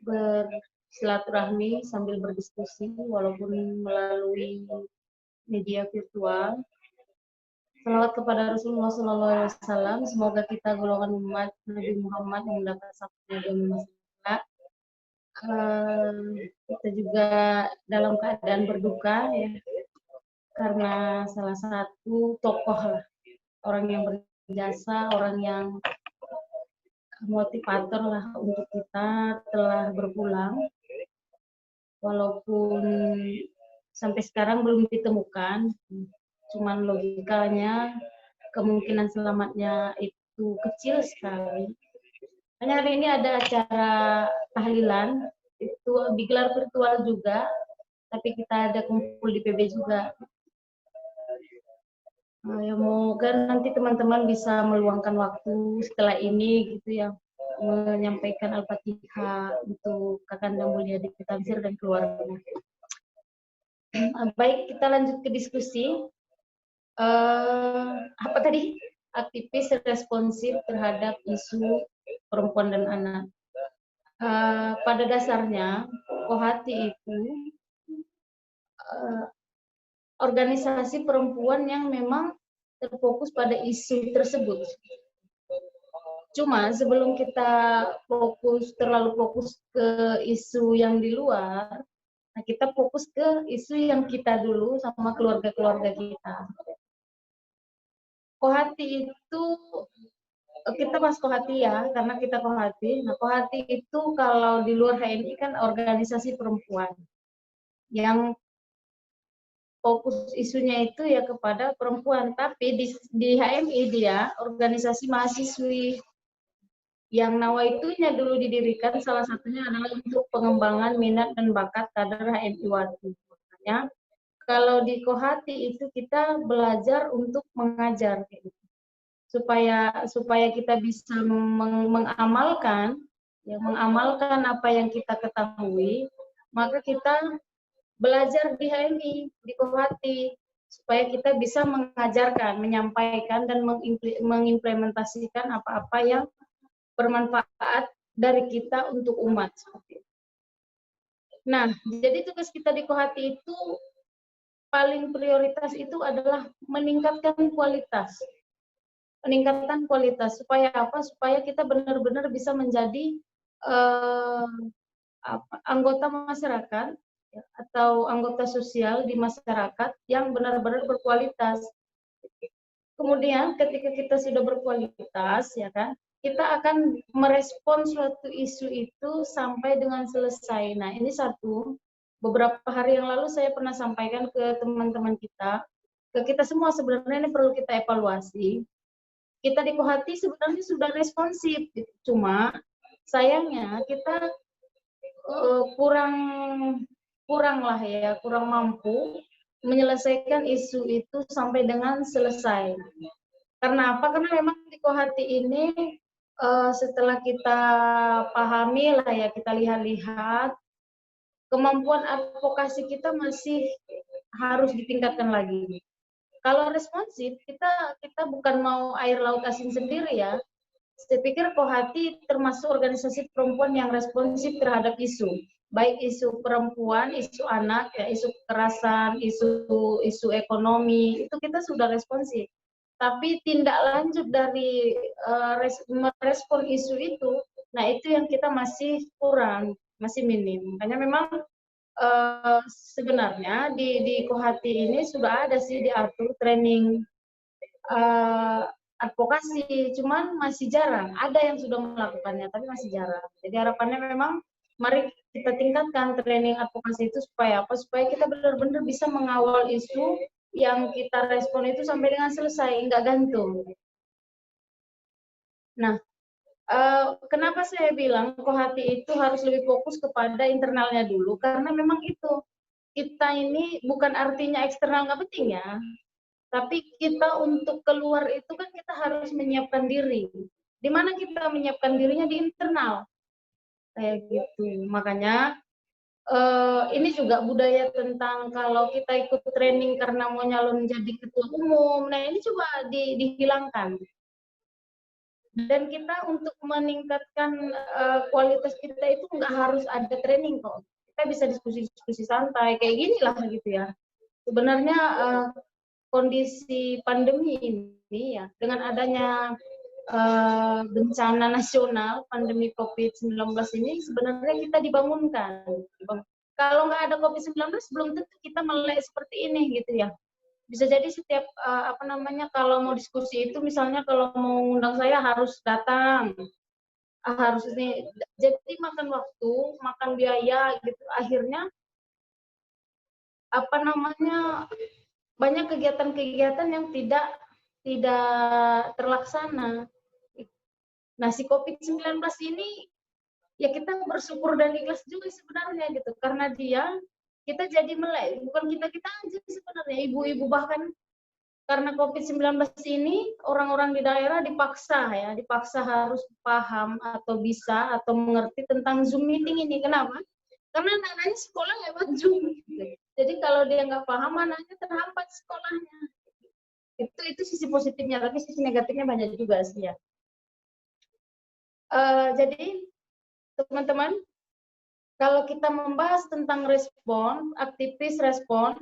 bersilaturahmi sambil berdiskusi walaupun melalui media virtual. Salawat kepada Rasulullah SAW. Semoga kita golongan umat Nabi Muhammad yang mendapat sabda dan masalah. Kita juga dalam keadaan berduka ya, karena salah satu tokoh lah, orang yang berjasa, orang yang motivator lah untuk kita telah berpulang. Walaupun sampai sekarang belum ditemukan, cuman logikanya kemungkinan selamatnya itu kecil sekali. Hanya hari ini ada acara tahlilan, itu digelar virtual juga, tapi kita ada kumpul di PB juga. Ya, semoga nanti teman-teman bisa meluangkan waktu setelah ini gitu ya, menyampaikan Al-Fatihah untuk Kakanda Mulia Diki Tamsir dan keluarga. Baik, kita lanjut ke diskusi. Apa tadi? Aktivis responsif terhadap isu perempuan dan anak. Pada dasarnya, Kohati itu organisasi perempuan yang memang terfokus pada isu tersebut. Cuma sebelum kita terlalu fokus ke isu yang di luar, nah kita fokus ke isu yang kita dulu sama keluarga-keluarga kita. Kohati itu, kita bahas Kohati ya, karena kita Kohati. Nah, Kohati itu kalau di luar HMI kan organisasi perempuan yang fokus isunya itu ya kepada perempuan. Tapi di HMI dia organisasi mahasiswi yang nawaitunya dulu didirikan, salah satunya adalah untuk pengembangan minat dan bakat kader HMI Wati. Makanya kalau di Kohati itu kita belajar untuk mengajar gitu. Supaya kita bisa mengamalkan apa yang kita ketahui, maka kita belajar di HMI, di Kohati, supaya kita bisa mengajarkan, menyampaikan dan mengimplementasikan apa-apa yang bermanfaat dari kita untuk umat seperti itu. Nah, jadi tugas kita di Kohati itu paling prioritas itu adalah meningkatkan kualitas. Peningkatan kualitas supaya apa? Supaya kita benar-benar bisa menjadi anggota masyarakat ya, atau anggota sosial di masyarakat yang benar-benar berkualitas. Kemudian ketika kita sudah berkualitas, ya kan, kita akan merespon suatu isu itu sampai dengan selesai. Nah, ini satu. Beberapa hari yang lalu saya pernah sampaikan ke teman-teman kita, ke kita semua sebenarnya ini perlu kita evaluasi. Kita di Kohati sebenarnya sudah responsif, cuma sayangnya kita kurang mampu menyelesaikan isu itu sampai dengan selesai. Karena apa? Karena memang di Kohati ini setelah kita pahami lah ya, kita lihat-lihat, kemampuan advokasi kita masih harus ditingkatkan lagi. Kalau responsif, kita bukan mau air laut asin sendiri ya. Saya pikir Kohati termasuk organisasi perempuan yang responsif terhadap isu. Baik isu perempuan, isu anak, ya, isu kekerasan, isu ekonomi, itu kita sudah responsif. Tapi tindak lanjut dari merespon isu itu, nah itu yang kita masih kurang, masih minim. Makanya memang sebenarnya di Kohati ini sudah ada sih diatur training advokasi, cuman masih jarang. Ada yang sudah melakukannya, tapi masih jarang. Jadi harapannya memang mari kita tingkatkan training advokasi itu supaya apa? Supaya kita benar-benar bisa mengawal isu yang kita respon itu sampai dengan selesai, nggak gantung. Nah, kenapa saya bilang Kohati itu harus lebih fokus kepada internalnya dulu, karena memang itu, kita ini bukan artinya eksternal nggak penting ya, tapi kita untuk keluar itu kan kita harus menyiapkan diri. Di mana kita menyiapkan dirinya di internal, kayak gitu. Makanya ini juga budaya tentang kalau kita ikut training karena mau nyalon jadi ketua umum, nah ini coba dihilangkan. Dan kita untuk meningkatkan kualitas kita itu nggak harus ada training kok. Kita bisa diskusi-diskusi santai kayak gini lah gitu ya. Sebenarnya kondisi pandemi ini ya, dengan adanya bencana nasional pandemi COVID-19 ini sebenarnya kita dibangunkan. Kalau nggak ada COVID-19 belum tentu kita melek seperti ini gitu ya. Bisa jadi setiap kalau mau diskusi itu misalnya kalau mau undang saya harus datang, harus ini, jadi makan waktu, makan biaya gitu. Akhirnya banyak kegiatan-kegiatan yang tidak terlaksana. Nah, si COVID-19 ini ya kita bersyukur dan ikhlas juga sebenarnya gitu, karena kita jadi melek, bukan kita aja sebenarnya, ibu-ibu bahkan karena COVID-19 ini orang-orang di daerah dipaksa harus paham atau bisa atau mengerti tentang Zoom meeting ini. Kenapa? Karena anak-anaknya sekolah lewat Zoom. Jadi kalau dia nggak paham, anaknya terhambat sekolahnya. Itu sisi positifnya, tapi sisi negatifnya banyak juga sih ya. Jadi teman-teman, kalau kita membahas tentang aktivis respon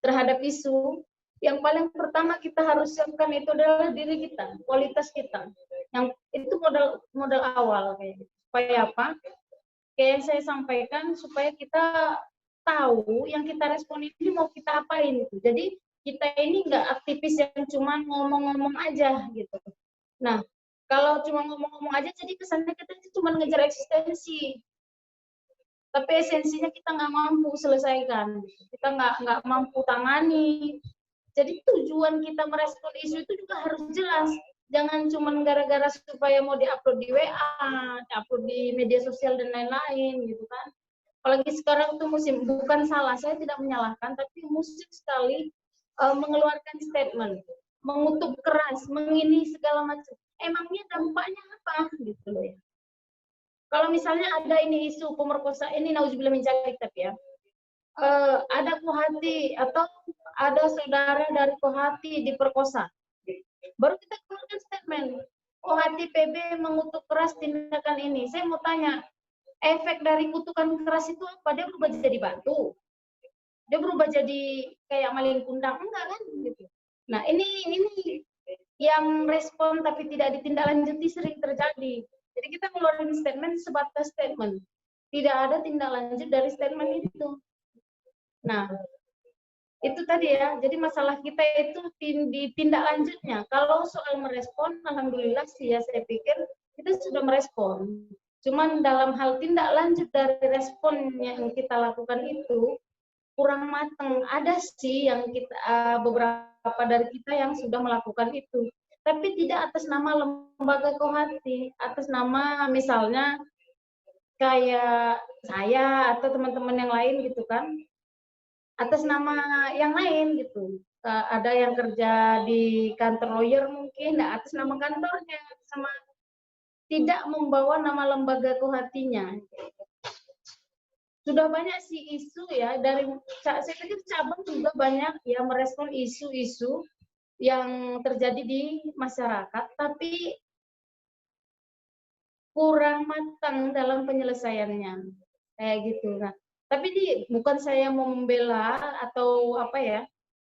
terhadap isu, yang paling pertama kita harus siapkan itu adalah diri kita, kualitas kita. Yang itu modal awal kayak gitu. Supaya apa? Kayak yang saya sampaikan, supaya kita tahu yang kita respon ini mau kita apain gitu. Jadi kita ini nggak aktivis yang cuma ngomong-ngomong aja gitu. Nah, kalau cuma ngomong-ngomong aja, jadi kesannya kita cuma ngejar eksistensi. Tapi esensinya kita nggak mampu selesaikan. Kita nggak mampu tangani. Jadi tujuan kita merespon isu itu juga harus jelas. Jangan cuma gara-gara supaya mau diupload di WA, diupload di media sosial dan lain-lain gitu kan. Apalagi sekarang itu musim, bukan salah, saya tidak menyalahkan, tapi musim sekali mengeluarkan statement, mengutuk keras, mengini segala macam. Emangnya dampaknya apa gitu loh ya. Kalau misalnya ada ini isu pemerkosaan, ini nauzubillah min dzalik tapi ya. Ada Kohati atau ada saudara dari Kohati diperkosa. Baru kita keluarkan statement. Kohati PB mengutuk keras tindakan ini. Saya mau tanya, efek dari kutukan keras itu apa? Dia berubah jadi batu? Dia berubah jadi kayak maling kundang? Enggak kan? Gitu. Nah ini yang respon tapi tidak ditindaklanjuti sering terjadi. Jadi kita keluarin statement sebatas statement. Tidak ada tindak lanjut dari statement itu. Nah, itu tadi ya. Jadi masalah kita itu di tindak lanjutnya. Kalau soal merespon, alhamdulillah sih ya saya pikir kita sudah merespon. Cuman dalam hal tindak lanjut dari respon yang kita lakukan itu kurang matang. Ada sih yang beberapa dari kita yang sudah melakukan itu. Tapi tidak atas nama lembaga Kohati, atas nama misalnya kayak saya atau teman-teman yang lain gitu kan, atas nama yang lain gitu. Ada yang kerja di kantor lawyer mungkin, atas nama kantornya, sama tidak membawa nama lembaga Kohatinya. Sudah banyak sih isu ya, saya pikir cabang juga banyak ya merespon isu-isu yang terjadi di masyarakat, tapi kurang matang dalam penyelesaiannya, kayak gitu. Nah, tapi bukan saya mau membela atau apa ya,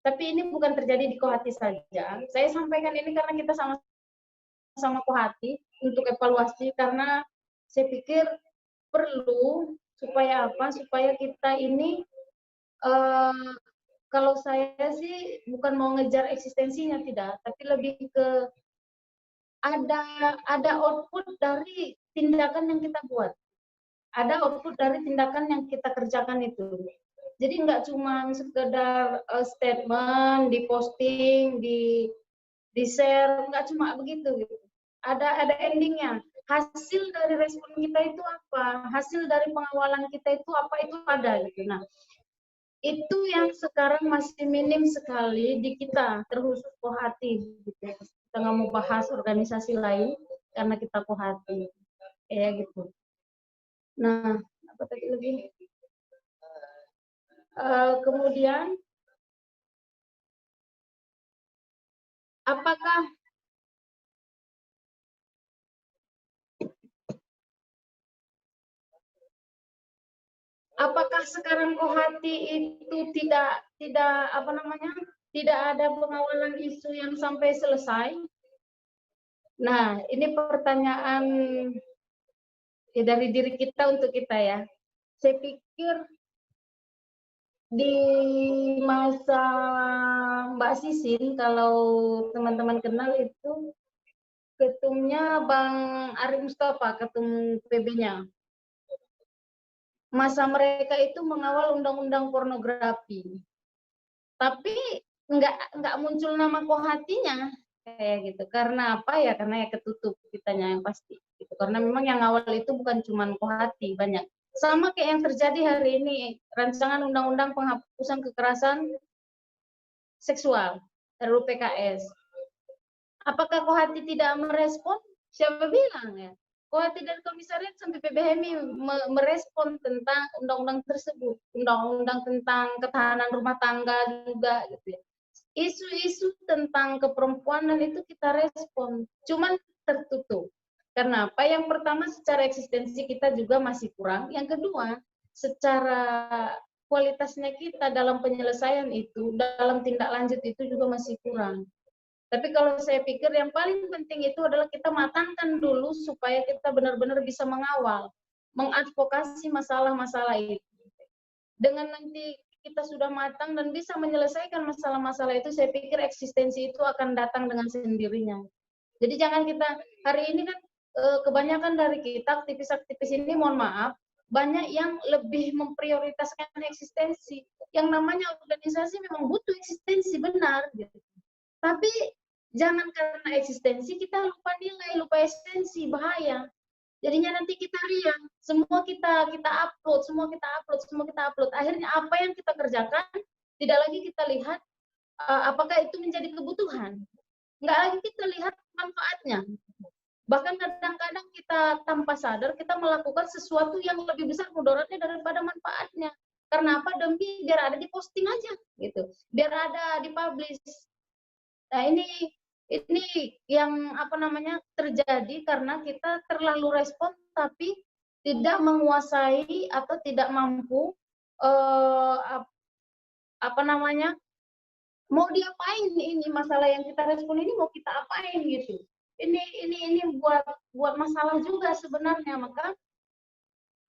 tapi ini bukan terjadi di Kohati saja. Saya sampaikan ini karena kita sama Kohati untuk evaluasi, karena saya pikir perlu supaya apa? Supaya kita ini kalau saya sih bukan mau ngejar eksistensinya tidak, tapi lebih ke ada output dari tindakan yang kita buat. Ada output dari tindakan yang kita kerjakan itu. Jadi nggak cuma sekedar statement, diposting, di share, nggak cuma begitu gitu. Ada endingnya. Hasil dari respon kita itu apa? Hasil dari pengawalan kita itu apa, itu ada gitu. Nah, itu yang sekarang masih minim sekali di kita, terkhusus Kohati gitu. Kita nggak mau bahas organisasi lain karena kita Kohati. Kayak gitu. Nah, apa tadi lagi? Kemudian apakah sekarang Kohati itu tidak apa namanya, tidak ada pengawalan isu yang sampai selesai? Nah, ini pertanyaan ya, dari diri kita untuk kita ya. Saya pikir di masa Mbak Sisin, kalau teman-teman kenal itu ketumnya Bang Arif Mustafa, ketum PB-nya. Masa mereka itu mengawal undang-undang pornografi, tapi nggak muncul nama Kohatinya kayak gitu. Karena apa ya? Karena ya ketutup kitanya yang pasti. Gitu. Karena memang yang awal itu bukan cuma Kohati, banyak. Sama kayak yang terjadi hari ini, rancangan undang-undang penghapusan kekerasan seksual RUU PKS. Apakah Kohati tidak merespon? Siapa bilang ya? Kohati dan komisariat sampai PBHMI merespon tentang undang-undang tersebut, undang-undang tentang ketahanan rumah tangga juga gitu ya. Isu-isu tentang keperempuanan itu kita respon, cuman tertutup. Karena apa? Yang pertama, secara eksistensi kita juga masih kurang. Yang kedua, secara kualitasnya kita dalam penyelesaian itu, dalam tindak lanjut itu juga masih kurang. Tapi kalau saya pikir yang paling penting itu adalah kita matangkan dulu supaya kita benar-benar bisa mengawal, mengadvokasi masalah-masalah itu. Dengan nanti kita sudah matang dan bisa menyelesaikan masalah-masalah itu, saya pikir eksistensi itu akan datang dengan sendirinya. Jadi jangan kita, hari ini kan kebanyakan dari kita, aktivis-aktivis ini, mohon maaf, banyak yang lebih memprioritaskan eksistensi. Yang namanya organisasi memang butuh eksistensi, benar. Gitu. Tapi jangan karena eksistensi kita lupa nilai, lupa esensi, bahaya. Jadinya nanti kita riang, semua kita upload, semua kita upload. Akhirnya apa yang kita kerjakan tidak lagi kita lihat apakah itu menjadi kebutuhan. Nggak lagi kita lihat manfaatnya. Bahkan kadang-kadang kita tanpa sadar kita melakukan sesuatu yang lebih besar mudaratnya daripada manfaatnya. Karena apa? Demi biar ada di posting aja gitu. Biar ada di publish. Nah, ini yang apa namanya terjadi karena kita terlalu respon tapi tidak menguasai atau tidak mampu apa namanya mau diapain ini masalah yang kita respon ini, mau kita apain gitu. Ini buat masalah juga sebenarnya. Maka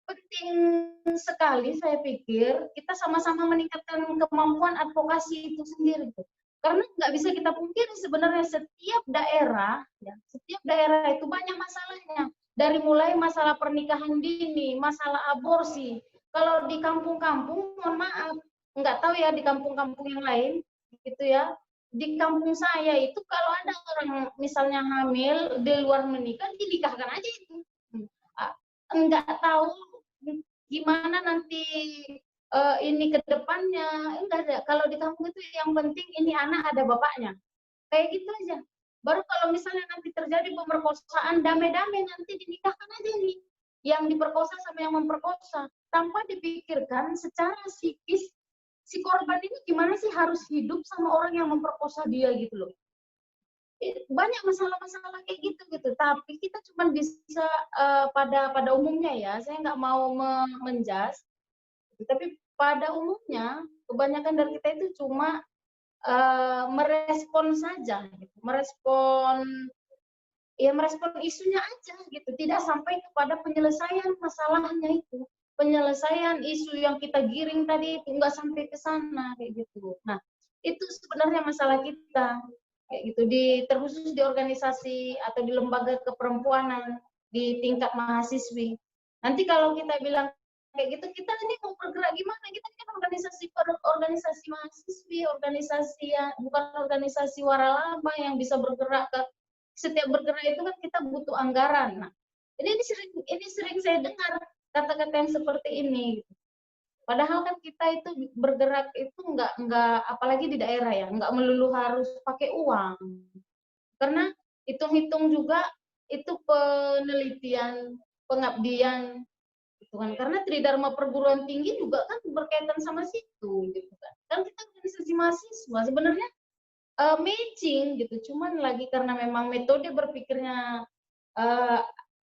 penting sekali saya pikir kita sama-sama meningkatkan kemampuan advokasi itu sendiri. Karena nggak bisa kita pungkiri sebenarnya setiap daerah itu banyak masalahnya. Dari mulai masalah pernikahan dini, masalah aborsi. Kalau di kampung-kampung, mohon maaf, nggak tahu ya di kampung-kampung yang lain, gitu ya. Di kampung saya itu kalau ada orang misalnya hamil di luar menikah, dinikahkan aja itu. Nggak tahu gimana nanti ini ke depannya, enggak ada. Kalau di kampung itu yang penting ini anak ada bapaknya. Kayak gitu aja. Baru kalau misalnya nanti terjadi pemerkosaan, damai-damai nanti dinikahkan aja nih. Yang diperkosa sama yang memperkosa. Tanpa dipikirkan secara psikis, si korban ini gimana sih harus hidup sama orang yang memperkosa dia gitu loh. Banyak masalah-masalah kayak gitu. Tapi kita cuma bisa pada umumnya ya, saya nggak mau menjudge. Tapi pada umumnya kebanyakan dari kita itu cuma merespon saja, gitu. merespon isunya aja gitu, tidak sampai kepada penyelesaian masalahnya itu, penyelesaian isu yang kita giring tadi itu nggak sampai ke sana kayak gitu. Nah itu sebenarnya masalah kita kayak gitu, terkhusus di organisasi atau di lembaga keperempuanan di tingkat mahasiswi. Nanti kalau kita bilang kayak gitu, kita ini mau bergerak gimana? Kita kan organisasi mahasiswi, organisasi yang bukan organisasi waralaba yang bisa bergerak ke setiap bergerak itu kan kita butuh anggaran. Nah, ini sering saya dengar kata-kata yang seperti ini. Padahal kan kita itu bergerak itu nggak apalagi di daerah ya, nggak melulu harus pakai uang. Karena hitung-hitung juga itu penelitian, pengabdian gitu kan. Karena Tridharma perguruan tinggi juga kan berkaitan sama situ gitu kan. Kan kita organisasi mahasiswa sebenarnya matching gitu. Cuman lagi karena memang metode berpikirnya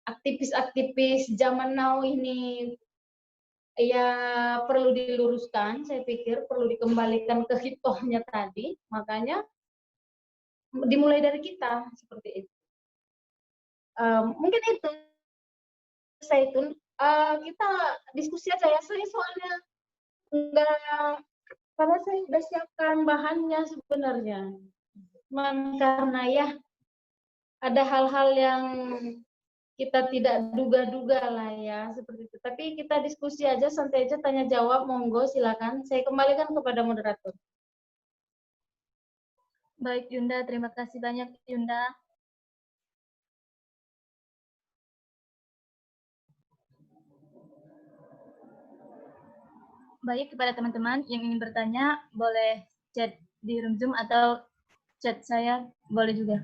aktivis-aktivis zaman now ini ya perlu diluruskan, saya pikir perlu dikembalikan ke hitohnya tadi, makanya dimulai dari kita seperti itu. Mungkin itu saya itu kita diskusi aja ya. Saya soalnya enggak, karena saya udah siapkan bahannya sebenarnya. Cuman karena ya ada hal-hal yang kita tidak duga-duga lah ya seperti itu. Tapi kita diskusi aja, santai aja, tanya jawab, monggo silakan. Saya kembalikan kepada moderator. Baik Yunda, terima kasih banyak Yunda. Baik, kepada teman-teman yang ingin bertanya, boleh chat di room Zoom atau chat saya, boleh juga.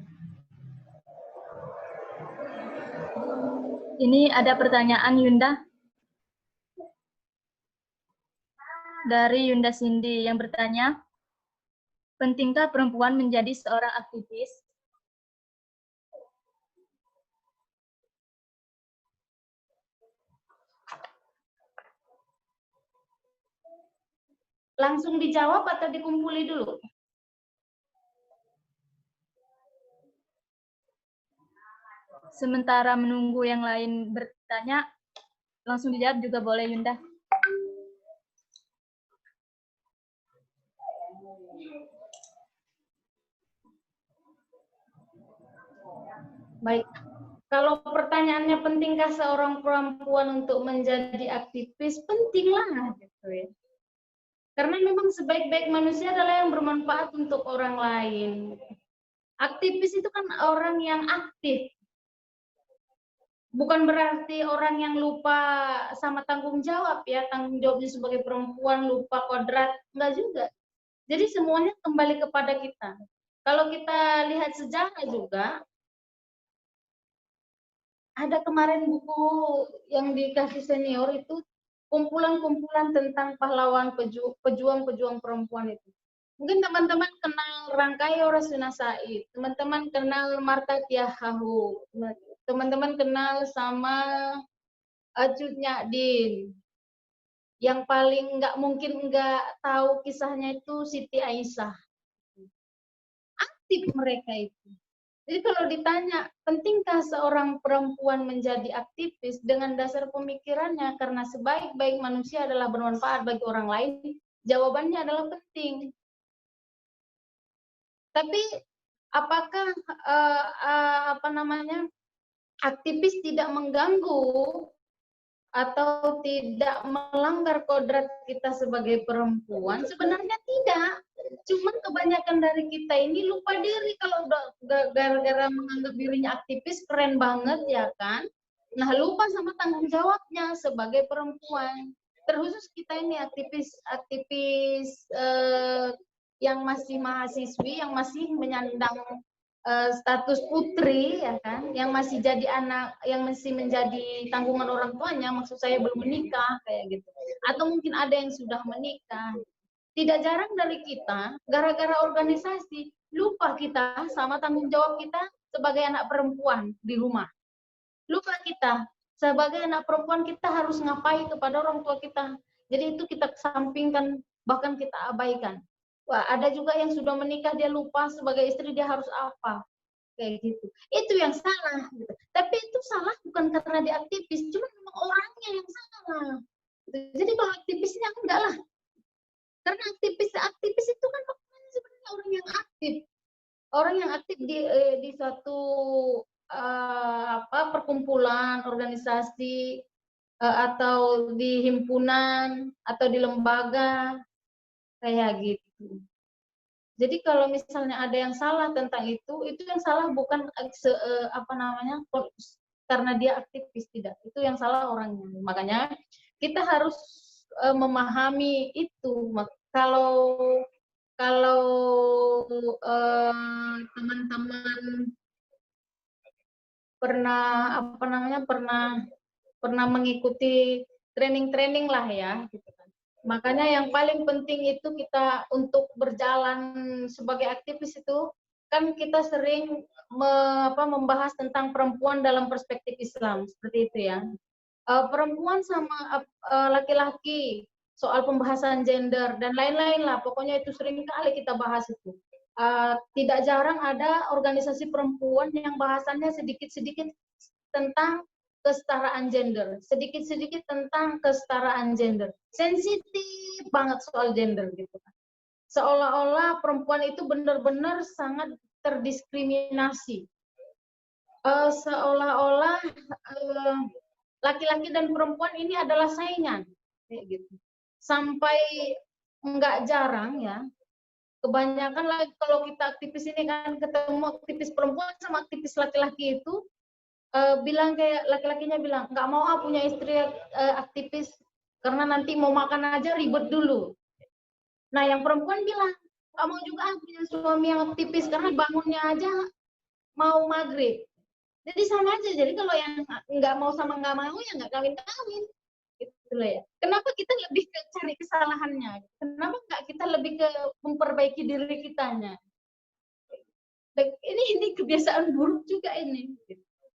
Ini ada pertanyaan Yunda. Dari Yunda Cindy yang bertanya, pentingkah perempuan menjadi seorang aktivis? Langsung dijawab atau dikumpuli dulu? Sementara menunggu yang lain bertanya, langsung dijawab juga boleh Yunda. Baik, kalau pertanyaannya pentingkah seorang perempuan untuk menjadi aktivis, pentinglah gitu ya. Karena memang sebaik-baik manusia adalah yang bermanfaat untuk orang lain. Aktivis itu kan orang yang aktif. Bukan berarti orang yang lupa sama tanggung jawab ya, tanggung jawabnya sebagai perempuan, lupa kodrat, enggak juga. Jadi semuanya kembali kepada kita. Kalau kita lihat sejarah juga, ada kemarin buku yang dikasih senior itu kumpulan-kumpulan tentang pahlawan pejuang-pejuang perempuan itu. Mungkin teman-teman kenal Rangkayo Rasuna Said, teman-teman kenal Marta Tiahahu, teman-teman kenal sama Cut Nyadin. Yang paling nggak mungkin nggak tahu kisahnya itu Siti Aisyah. Aktif mereka itu. Jadi kalau ditanya, pentingkah seorang perempuan menjadi aktivis dengan dasar pemikirannya karena sebaik-baik manusia adalah bermanfaat bagi orang lain, jawabannya adalah penting. Tapi apakah aktivis tidak mengganggu atau tidak melanggar kodrat kita sebagai perempuan? Sebenarnya tidak. Cuman kebanyakan dari kita ini lupa diri kalau udah gara-gara menganggap dirinya aktivis keren banget ya kan. Nah, lupa sama tanggung jawabnya sebagai perempuan. Terkhusus kita ini aktivis yang masih mahasiswi, yang masih menyandang status putri ya kan, yang masih jadi anak, yang masih menjadi tanggungan orang tuanya, maksud saya belum menikah kayak gitu, atau mungkin ada yang sudah menikah. Tidak jarang dari kita gara-gara organisasi lupa kita sama tanggung jawab kita sebagai anak perempuan di rumah. Lupa kita sebagai anak perempuan kita harus ngapain kepada orang tua kita. Jadi itu kita kesampingkan, bahkan kita abaikan. Wah, ada juga yang sudah menikah dia lupa sebagai istri dia harus apa. Kayak gitu. Itu yang salah. Gitu. Tapi itu salah bukan karena dia aktivis, cuma memang orangnya yang salah. Jadi kalau aktivisnya enggak lah. Karena aktivis itu kan sebenarnya orang yang aktif. Orang yang aktif di suatu perkumpulan, organisasi, atau di himpunan atau di lembaga kayak gitu. Jadi kalau misalnya ada yang salah tentang itu yang salah bukan karena dia aktivis, tidak. Itu yang salah orangnya. Makanya kita harus memahami itu. Kalau teman-teman pernah mengikuti training-training lah ya, gitu kan. Makanya yang paling penting itu kita untuk berjalan sebagai aktivis itu kan kita sering membahas tentang perempuan dalam perspektif Islam seperti itu ya. Perempuan sama laki-laki, soal pembahasan gender dan lain-lain lah. Pokoknya itu sering kali kita bahas itu. Tidak jarang ada organisasi perempuan yang bahasannya sedikit-sedikit tentang kesetaraan gender, sedikit-sedikit tentang kesetaraan gender. Sensitif banget soal gender gitu kan. Seolah-olah perempuan itu benar-benar sangat terdiskriminasi. Seolah-olah laki-laki dan perempuan ini adalah saingan kayak gitu. Sampai nggak jarang ya, kebanyakan lagi kalau kita aktivis ini kan ketemu aktivis perempuan sama aktivis laki-laki itu bilang kayak laki-lakinya bilang nggak mau punya istri aktivis karena nanti mau makan aja ribet dulu. Nah yang perempuan bilang nggak mau juga punya suami yang aktivis karena bangunnya aja mau maghrib. Jadi sama aja. Jadi kalau yang nggak mau sama nggak mau ya nggak kawin-kawin. Gitu lah ya. Kenapa kita lebih ke cari kesalahannya? Kenapa nggak kita lebih ke memperbaiki diri kitanya? Ini kebiasaan buruk juga ini.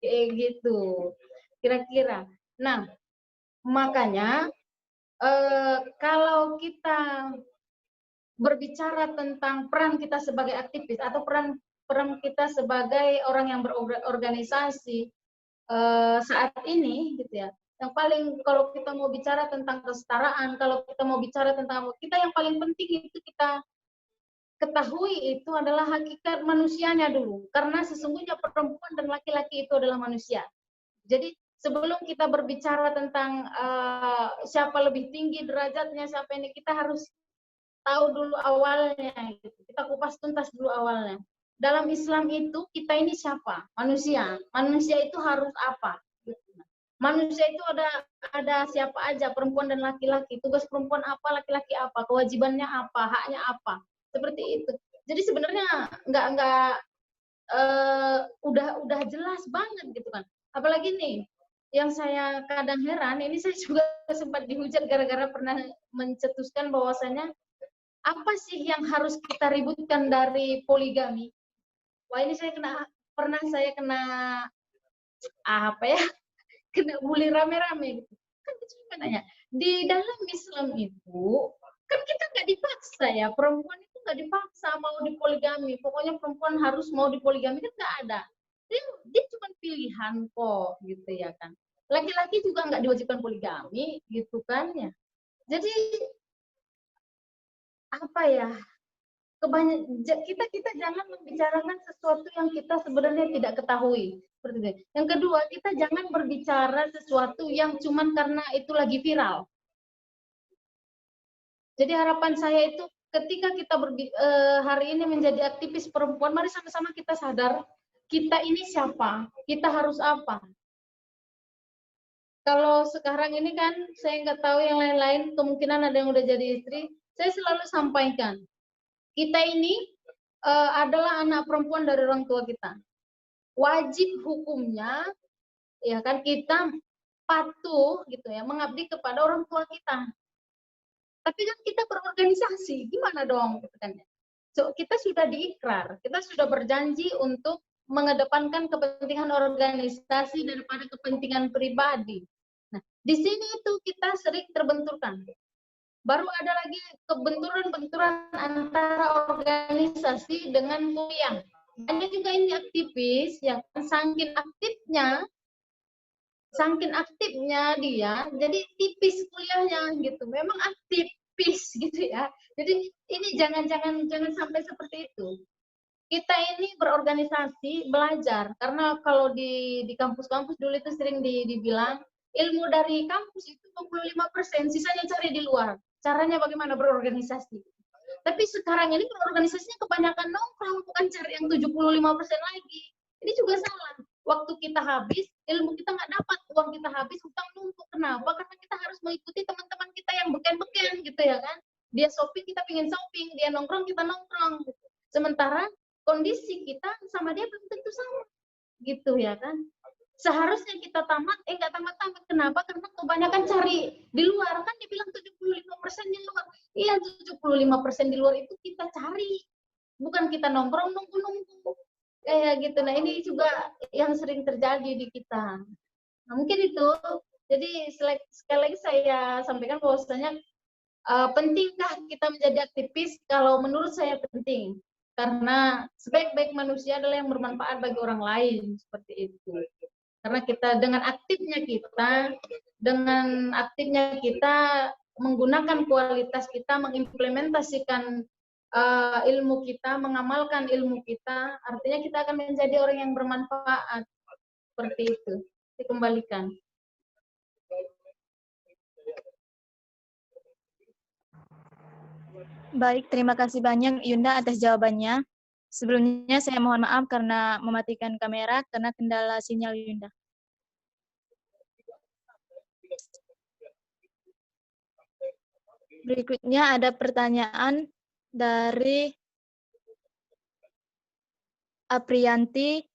Kayak gitu kira-kira. Nah makanya kalau kita berbicara tentang peran kita sebagai aktivis atau peran kita sebagai orang yang berorganisasi saat ini gitu ya, yang paling kalau kita mau bicara tentang kesetaraan, kalau kita mau bicara tentang kita yang paling penting itu kita ketahui itu adalah hakikat manusianya dulu, karena sesungguhnya perempuan dan laki-laki itu adalah manusia. Jadi sebelum kita berbicara tentang siapa lebih tinggi derajatnya, siapa ini, kita harus tahu dulu awalnya. Gitu. Kita kupas tuntas dulu awalnya. Dalam Islam itu kita ini siapa? Manusia. Manusia itu harus apa? Gitu. Manusia itu ada siapa aja, perempuan dan laki-laki. Tugas perempuan apa, laki-laki apa, kewajibannya apa, haknya apa. Seperti itu. Jadi sebenarnya udah jelas banget gitu kan. Apalagi nih yang saya kadang heran, ini saya juga sempat dihujat gara-gara pernah mencetuskan bahwasanya apa sih yang harus kita ributkan dari poligami? Wah ini saya pernah kena kena bully rame-rame gitu. Kan cuma nanya, di dalam Islam itu kan kita nggak dipaksa ya, perempuan itu nggak dipaksa mau dipoligami, pokoknya perempuan harus mau dipoligami, kan nggak ada. Dia cuma pilihan kok gitu ya kan. Laki-laki juga nggak diwajibkan poligami gitu kan ya. Jadi apa ya, kita jangan membicarakan sesuatu yang kita sebenarnya tidak ketahui. Seperti itu. Yang kedua, kita jangan berbicara sesuatu yang cuman karena itu lagi viral. Jadi harapan saya itu ketika kita hari ini menjadi aktivis perempuan, mari sama-sama kita sadar kita ini siapa, kita harus apa. Kalau sekarang ini kan saya nggak tahu yang lain-lain, kemungkinan ada yang udah jadi istri, saya selalu sampaikan, kita ini adalah anak perempuan dari orang tua kita. Wajib hukumnya, ya kan, kita patuh gitu ya, mengabdi kepada orang tua kita. Tapi kan kita berorganisasi, gimana dong? Gitu kan. So, kita sudah diikrar, kita sudah berjanji untuk mengedepankan kepentingan organisasi daripada kepentingan pribadi. Nah, di sini itu kita sering terbenturkan. Baru ada lagi kebenturan-benturan antara organisasi dengan kuliah. Banyak juga ini aktivis yang saking aktifnya dia, jadi tipis kuliahnya gitu. Memang aktivis gitu ya. Jadi ini jangan sampai seperti itu. Kita ini berorganisasi, belajar, karena kalau di kampus-kampus dulu itu sering dibilang ilmu dari kampus itu 25%, sisanya cari di luar. Caranya bagaimana berorganisasi. Tapi sekarang ini berorganisasinya kebanyakan nongkrong, bukan cari yang 75% lagi. Ini juga salah. Waktu kita habis, ilmu kita nggak dapat, uang kita habis, hutang numpuk. Kenapa? Karena kita harus mengikuti teman-teman kita yang beken-beken gitu ya kan. Dia shopping, kita pingin shopping. Dia nongkrong, kita nongkrong. Gitu. Sementara kondisi kita sama dia belum tentu sama. Gitu ya kan. Seharusnya kita tamat, nggak tamat-tamat. Kenapa? Karena kebanyakan cari di luar. Kan dibilang 75% di luar. Iya, 75% di luar itu kita cari. Bukan kita nongkrong, nunggu-nunggu. Kayak gitu. Nah, ini juga yang sering terjadi di kita. Nah, mungkin itu. Jadi, sekali lagi saya sampaikan bahwasanya pentingkah kita menjadi aktivis? Kalau menurut saya penting. Karena sebaik-baik manusia adalah yang bermanfaat bagi orang lain. Seperti itu. Karena kita dengan aktifnya kita menggunakan kualitas kita, mengimplementasikan ilmu kita, mengamalkan ilmu kita, artinya kita akan menjadi orang yang bermanfaat. Seperti itu. Dikembalikan. Baik, terima kasih banyak Yunda atas jawabannya. Sebelumnya saya mohon maaf karena mematikan kamera karena kendala sinyal Yunda. Berikutnya ada pertanyaan dari Aprianti,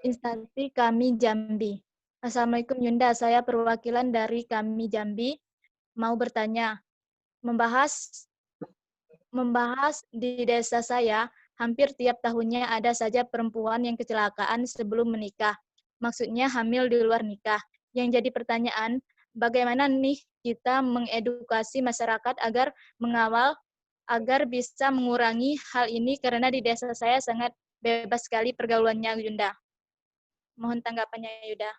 instansi Kami Jambi. Assalamualaikum Yunda, saya perwakilan dari Kami Jambi. Mau bertanya, membahas di desa saya, hampir tiap tahunnya ada saja perempuan yang kecelakaan sebelum menikah. Maksudnya hamil di luar nikah. Yang jadi pertanyaan, bagaimana nih kita mengedukasi masyarakat agar mengawal, agar bisa mengurangi hal ini karena di desa saya sangat bebas sekali pergaulannya, Yunda. Mohon tanggapannya, Yunda.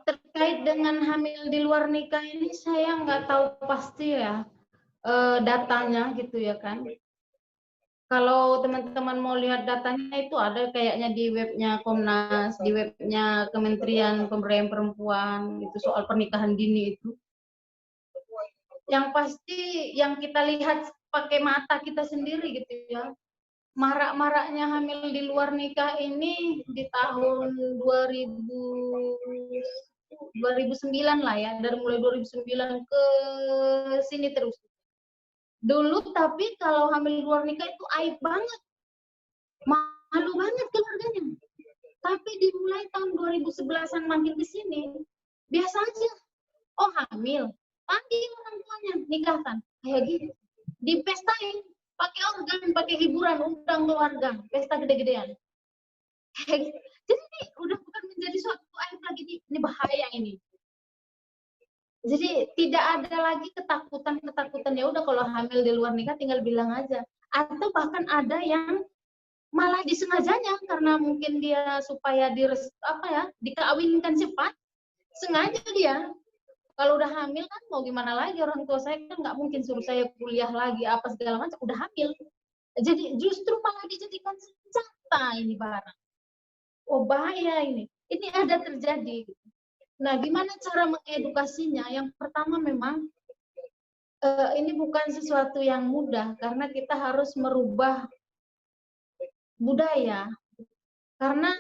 Terkait dengan hamil di luar nikah ini saya nggak tahu pasti ya datanya gitu ya kan. Kalau teman-teman mau lihat datanya itu ada kayaknya di webnya Komnas, di webnya Kementerian Pemberdayaan Perempuan itu soal pernikahan dini itu. Yang pasti yang kita lihat pakai mata kita sendiri gitu ya. Marak-maraknya hamil di luar nikah ini di tahun 2009 lah ya, dari mulai 2009 ke sini terus. Dulu tapi kalau hamil di luar nikah itu aib banget, malu banget keluarganya. Tapi dimulai tahun 2011-an makin ke sini, biasa aja. Oh hamil, panggil orang tuanya, nikahkan. Kayak gitu. Dipestain, pakai organ, pakai hiburan, undang keluarga, pesta gede-gedean. Jadi ini udah bukan menjadi suatu aib lagi, ini bahaya ini. Jadi tidak ada lagi ketakutan ya udah kalau hamil di luar nikah tinggal bilang aja. Atau bahkan ada yang malah disengajanya karena mungkin dia supaya dikawinkan cepat, sengaja dia. Kalau udah hamil kan mau gimana lagi, orang tua saya kan nggak mungkin suruh saya kuliah lagi apa segala macam, udah hamil. Jadi justru malah dijadikan senjata ini barang. Oh bahaya ini ada terjadi. Nah gimana cara mengedukasinya? Yang pertama memang ini bukan sesuatu yang mudah karena kita harus merubah budaya. Karena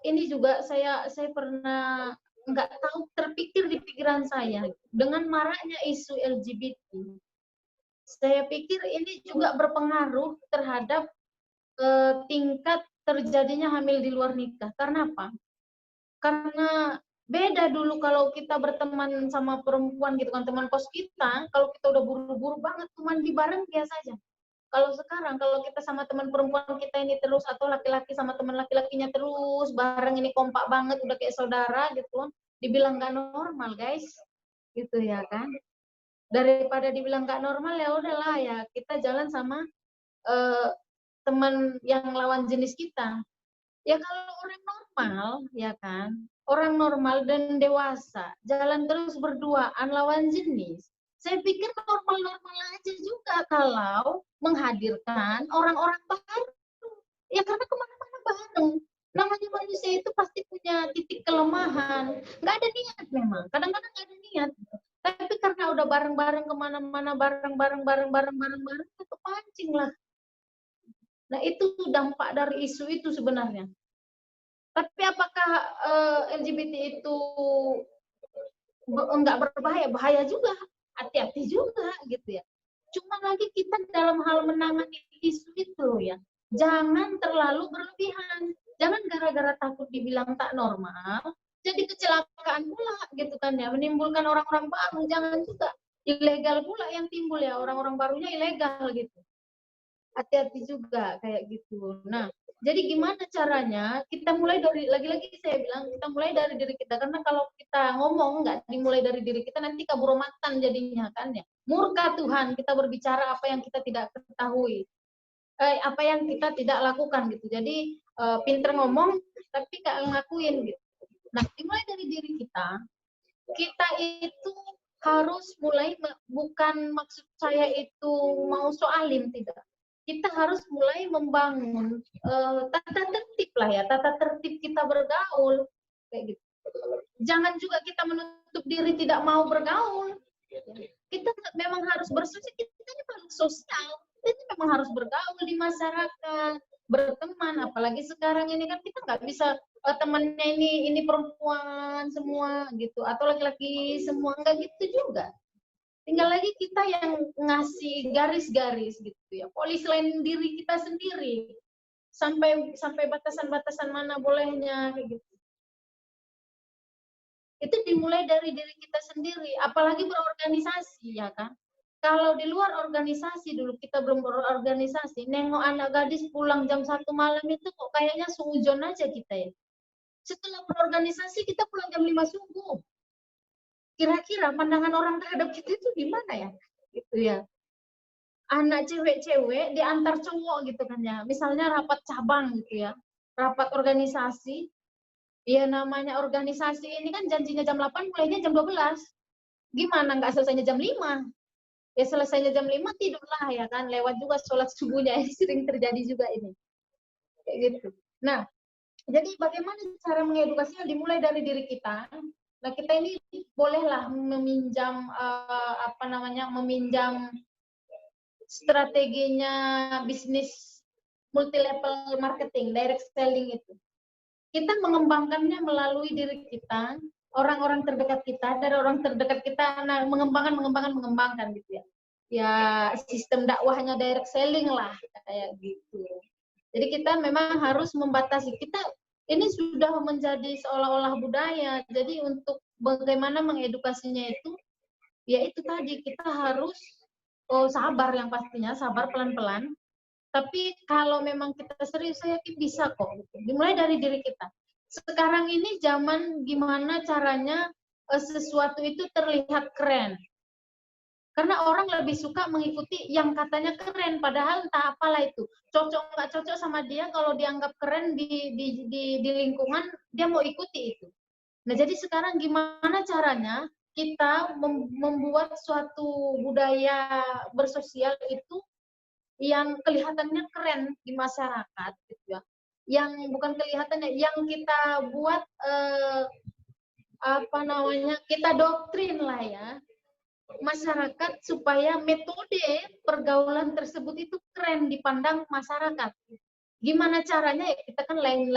ini juga saya pernah nggak tahu terpikir di pikiran saya dengan maraknya isu LGBT. Saya pikir ini juga berpengaruh terhadap tingkat terjadinya hamil di luar nikah. Karena apa? Karena beda dulu kalau kita berteman sama perempuan gitu kan, teman kos kita, kalau kita udah buru-buru banget tuh mandi bareng biasa aja. Kalau sekarang kalau kita sama teman perempuan kita ini terus atau laki-laki sama teman laki-lakinya terus bareng ini kompak banget udah kayak saudara gitu, dibilang nggak normal guys, gitu ya kan. Daripada dibilang nggak normal ya udahlah ya kita jalan sama teman yang lawan jenis kita. Ya kalau orang normal ya kan, orang normal dan dewasa jalan terus berduaan lawan jenis, Saya pikir normal-normal aja juga kalau menghadirkan orang-orang baru. Ya karena kemana-mana bareng. Namanya manusia itu pasti punya titik kelemahan. Nggak ada niat memang. Kadang-kadang nggak ada niat. Tapi karena udah bareng-bareng kemana-mana, bareng-bareng, itu pancing lah. Nah itu dampak dari isu itu sebenarnya. Tapi apakah LGBT itu enggak berbahaya? Bahaya juga, hati-hati juga gitu ya. Cuma lagi kita dalam hal menangani isu itu ya, jangan terlalu berlebihan. Jangan gara-gara takut dibilang tak normal, jadi kecelakaan pula gitu kan ya, menimbulkan orang-orang baru. Jangan juga ilegal pula yang timbul ya, orang-orang barunya ilegal gitu. Hati-hati juga kayak gitu. Nah, jadi gimana caranya? Kita mulai dari, lagi-lagi saya bilang, kita mulai dari diri kita. Karena kalau kita ngomong nggak dimulai dari diri kita, nanti kaburomatan jadinya kan ya. Murka Tuhan, kita berbicara apa yang kita tidak ketahui. Apa yang kita tidak lakukan gitu. Jadi pinter ngomong, tapi nggak ngakuin gitu. Nah, dimulai dari diri kita itu harus mulai, bukan maksud saya itu mau soalin, tidak. Kita harus mulai membangun tata tertib lah ya, tata tertib kita bergaul kayak gitu. Jangan juga kita menutup diri tidak mau bergaul. Kita memang harus bersosial, kita ini makhluk sosial, kita memang harus bergaul di masyarakat, berteman. Apalagi sekarang ini kan kita nggak bisa temannya ini perempuan semua gitu, atau laki-laki semua, nggak gitu juga. Tinggal lagi kita yang ngasih garis-garis gitu ya, polis lain diri kita sendiri, sampai batasan-batasan mana bolehnya kayak gitu. Itu dimulai dari diri kita sendiri, apalagi berorganisasi ya kan. Kalau di luar organisasi dulu, kita belum berorganisasi, nengok anak gadis pulang jam 1 malam itu kok kayaknya suujon aja kita ya. Setelah berorganisasi kita pulang jam 5 subuh. Kira-kira pandangan orang terhadap kita itu gimana ya? Gitu ya. Anak cewek-cewek diantar cowok gitu kan ya. Misalnya rapat cabang gitu ya. Rapat organisasi. Ya namanya organisasi ini kan janjinya jam 8, mulainya jam 12. Gimana nggak selesainya jam 5? Ya selesainya jam 5 tidurlah ya kan. Lewat juga sholat subuhnya. Ini sering terjadi juga ini. Kayak gitu. Nah, jadi bagaimana cara mengedukasinya? Dimulai dari diri kita. Nah, kita ini bolehlah meminjam meminjam strateginya bisnis multi level marketing, direct selling itu. Kita mengembangkannya melalui diri kita, orang-orang terdekat kita, dari orang terdekat kita, nah, mengembangkan gitu ya. Ya sistem dakwahnya direct selling lah kayak gitu. Jadi kita memang harus membatasi. Kita ini sudah menjadi seolah-olah budaya. Jadi untuk bagaimana mengedukasinya itu, ya itu tadi kita harus sabar, yang pastinya sabar pelan-pelan. Tapi kalau memang kita serius, saya yakin bisa kok. Dimulai dari diri kita. Sekarang ini zaman gimana caranya sesuatu itu terlihat keren. Karena orang lebih suka mengikuti yang katanya keren, padahal entah apalah itu. Cocok nggak cocok sama dia, kalau dianggap keren di lingkungan, dia mau ikuti itu. Nah, jadi sekarang gimana caranya kita membuat suatu budaya bersosial itu yang kelihatannya keren di masyarakat, gitu ya. Yang bukan kelihatannya, yang kita buat kita doktrin lah ya. Masyarakat supaya metode pergaulan tersebut itu keren dipandang masyarakat. Gimana caranya? Ya kita kan lain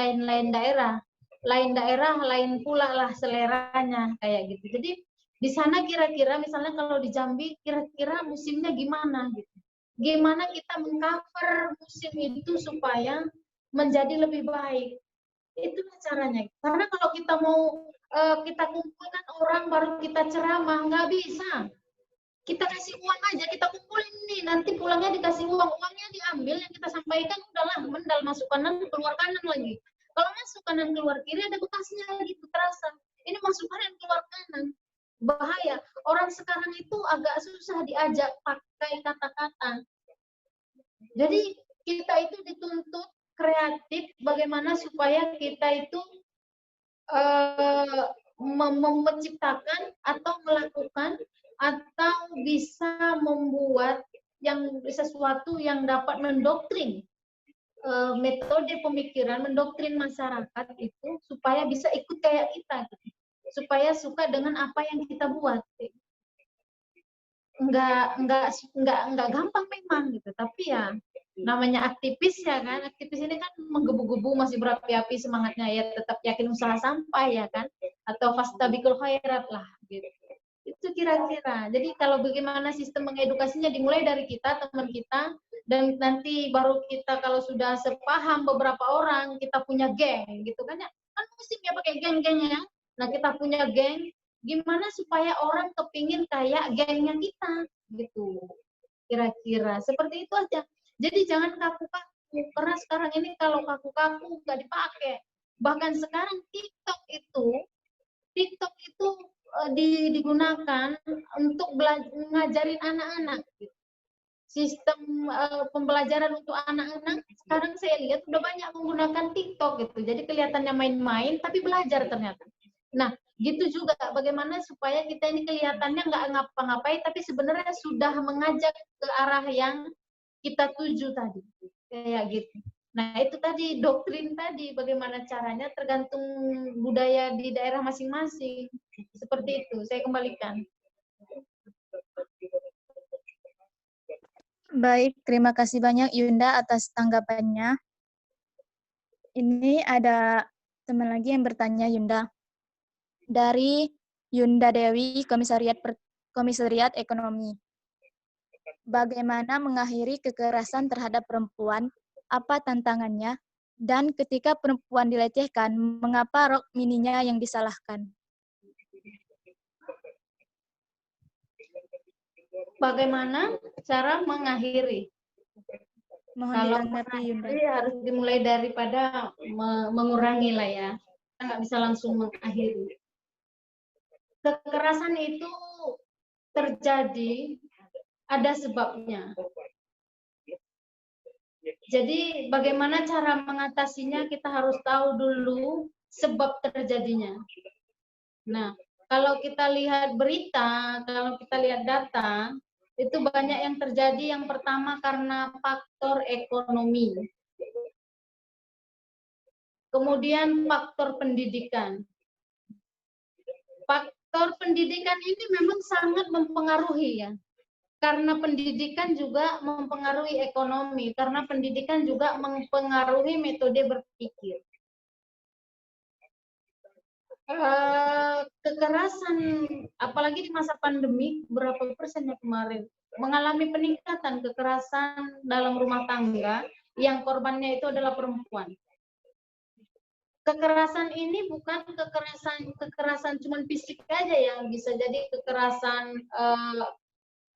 daerah, lain pula lah seleranya kayak gitu. Jadi di sana kira-kira misalnya kalau di Jambi kira-kira musimnya gimana gitu. Gimana kita mengcover musim itu supaya menjadi lebih baik. Itulah caranya. Karena kalau kita mau kita kumpulkan orang baru kita ceramah, nggak bisa. Kita kasih uang aja, kita kumpulin nih, nanti pulangnya dikasih uang, uangnya diambil, yang kita sampaikan udahlah mendal, masuk kanan keluar kanan lagi. Kalau masuk kanan keluar kiri ada bekasnya gitu, terasa. Ini masuk kanan keluar kanan, bahaya. Orang sekarang itu agak susah diajak pakai kata-kata. Jadi kita itu dituntut kreatif, bagaimana supaya kita itu menciptakan atau melakukan atau bisa membuat yang sesuatu yang dapat mendoktrin metode pemikiran, mendoktrin masyarakat itu supaya bisa ikut kayak kita, gitu. Supaya suka dengan apa yang kita buat. Enggak gampang memang gitu, tapi ya namanya aktivis ya kan, aktivis ini kan menggebu-gebu, masih berapi-api semangatnya, ya tetap yakin usaha sampai ya kan, atau fastabikul khairat lah gitu. Itu kira-kira. Jadi kalau bagaimana sistem mengedukasinya dimulai dari kita, teman kita, dan nanti baru kita kalau sudah sepaham beberapa orang, kita punya geng gitu kan ya. Kan musim ya pakai geng-geng ya. Nah, kita punya geng, gimana supaya orang kepingin kayak gengnya kita gitu. Kira-kira seperti itu aja. Jadi jangan kaku-kaku, karena sekarang ini kalau kaku-kaku nggak dipakai. Bahkan sekarang TikTok itu digunakan untuk ngajarin anak-anak. Sistem pembelajaran untuk anak-anak sekarang saya lihat udah banyak menggunakan TikTok gitu. Jadi kelihatannya main-main tapi belajar ternyata. Nah, gitu juga bagaimana supaya kita ini kelihatannya nggak ngapa-ngapain tapi sebenarnya sudah mengajak ke arah yang kita tuju tadi. Kayak gitu. Nah, itu tadi doktrin tadi, bagaimana caranya tergantung budaya di daerah masing-masing. Seperti itu, saya kembalikan. Baik, terima kasih banyak Yunda atas tanggapannya. Ini ada teman lagi yang bertanya, Yunda. Dari Yunda Dewi, Komisariat Ekonomi. Bagaimana mengakhiri kekerasan terhadap perempuan? Apa tantangannya? Dan ketika perempuan dilecehkan, mengapa rok mininya yang disalahkan? Bagaimana cara mengakhiri? Mohon Kalau ditanggapi, Yunda. mengakhiri harus dimulai daripada mengurangi lah ya. Kita nggak bisa langsung mengakhiri. Kekerasan itu terjadi ada sebabnya. Jadi bagaimana cara mengatasinya kita harus tahu dulu sebab terjadinya. Nah, kalau kita lihat berita, kalau kita lihat data, itu banyak yang terjadi. Yang pertama karena faktor ekonomi. Kemudian faktor pendidikan. Faktor pendidikan ini memang sangat mempengaruhi ya. Karena pendidikan juga mempengaruhi ekonomi, karena pendidikan juga mempengaruhi metode berpikir. Kekerasan, apalagi di masa pandemi, berapa persennya kemarin, mengalami peningkatan kekerasan dalam rumah tangga yang korbannya itu adalah perempuan. Kekerasan ini bukan kekerasan cuma fisik aja yang bisa jadi kekerasan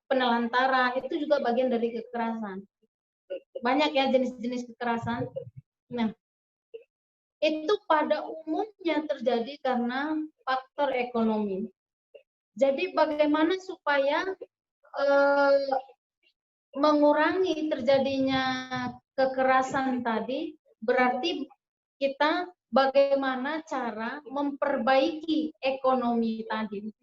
penelantaran, itu juga bagian dari kekerasan. Banyak ya jenis-jenis kekerasan. Nah, itu pada umumnya terjadi karena faktor ekonomi. Jadi bagaimana supaya mengurangi terjadinya kekerasan tadi, berarti kita bagaimana cara memperbaiki ekonomi tadi.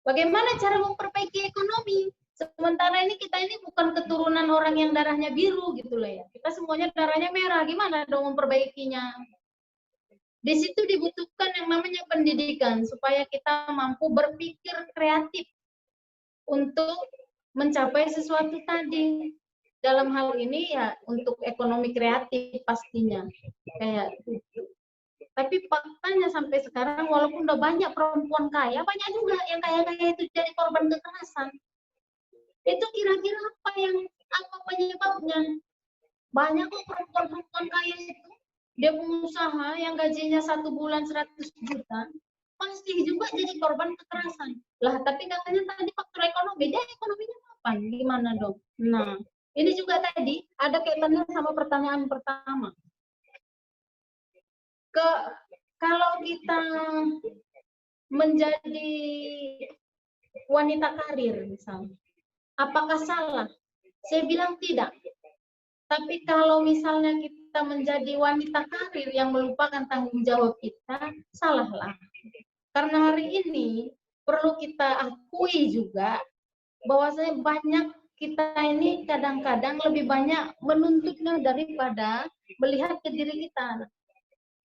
Bagaimana cara memperbaiki ekonomi? Sementara ini kita ini bukan keturunan orang yang darahnya biru gitu lah ya. Kita semuanya darahnya merah. Gimana dong memperbaikinya? Di situ dibutuhkan yang namanya pendidikan supaya kita mampu berpikir kreatif untuk mencapai sesuatu tadi. Dalam hal ini ya untuk ekonomi kreatif pastinya. Kayak gitu. Tapi faktanya sampai sekarang walaupun udah banyak perempuan kaya, banyak juga yang kaya-kaya itu jadi korban kekerasan. Itu kira-kira apa penyebabnya? Banyak kok perempuan-perempuan kaya itu, dia pengusaha yang gajinya 1 bulan 100 juta, pasti juga jadi korban kekerasan. Lah, tapi katanya tadi faktor ekonomi, dia ekonominya apa? Gimana dong? Nah, ini juga tadi ada kaitannya sama pertanyaan pertama. Kalau kita menjadi wanita karir misalnya, apakah salah? Saya bilang tidak. Tapi kalau misalnya kita menjadi wanita karir yang melupakan tanggung jawab kita, salahlah. Karena hari ini perlu kita akui juga bahwasanya banyak kita ini kadang-kadang lebih banyak menuntutnya daripada melihat ke diri kita.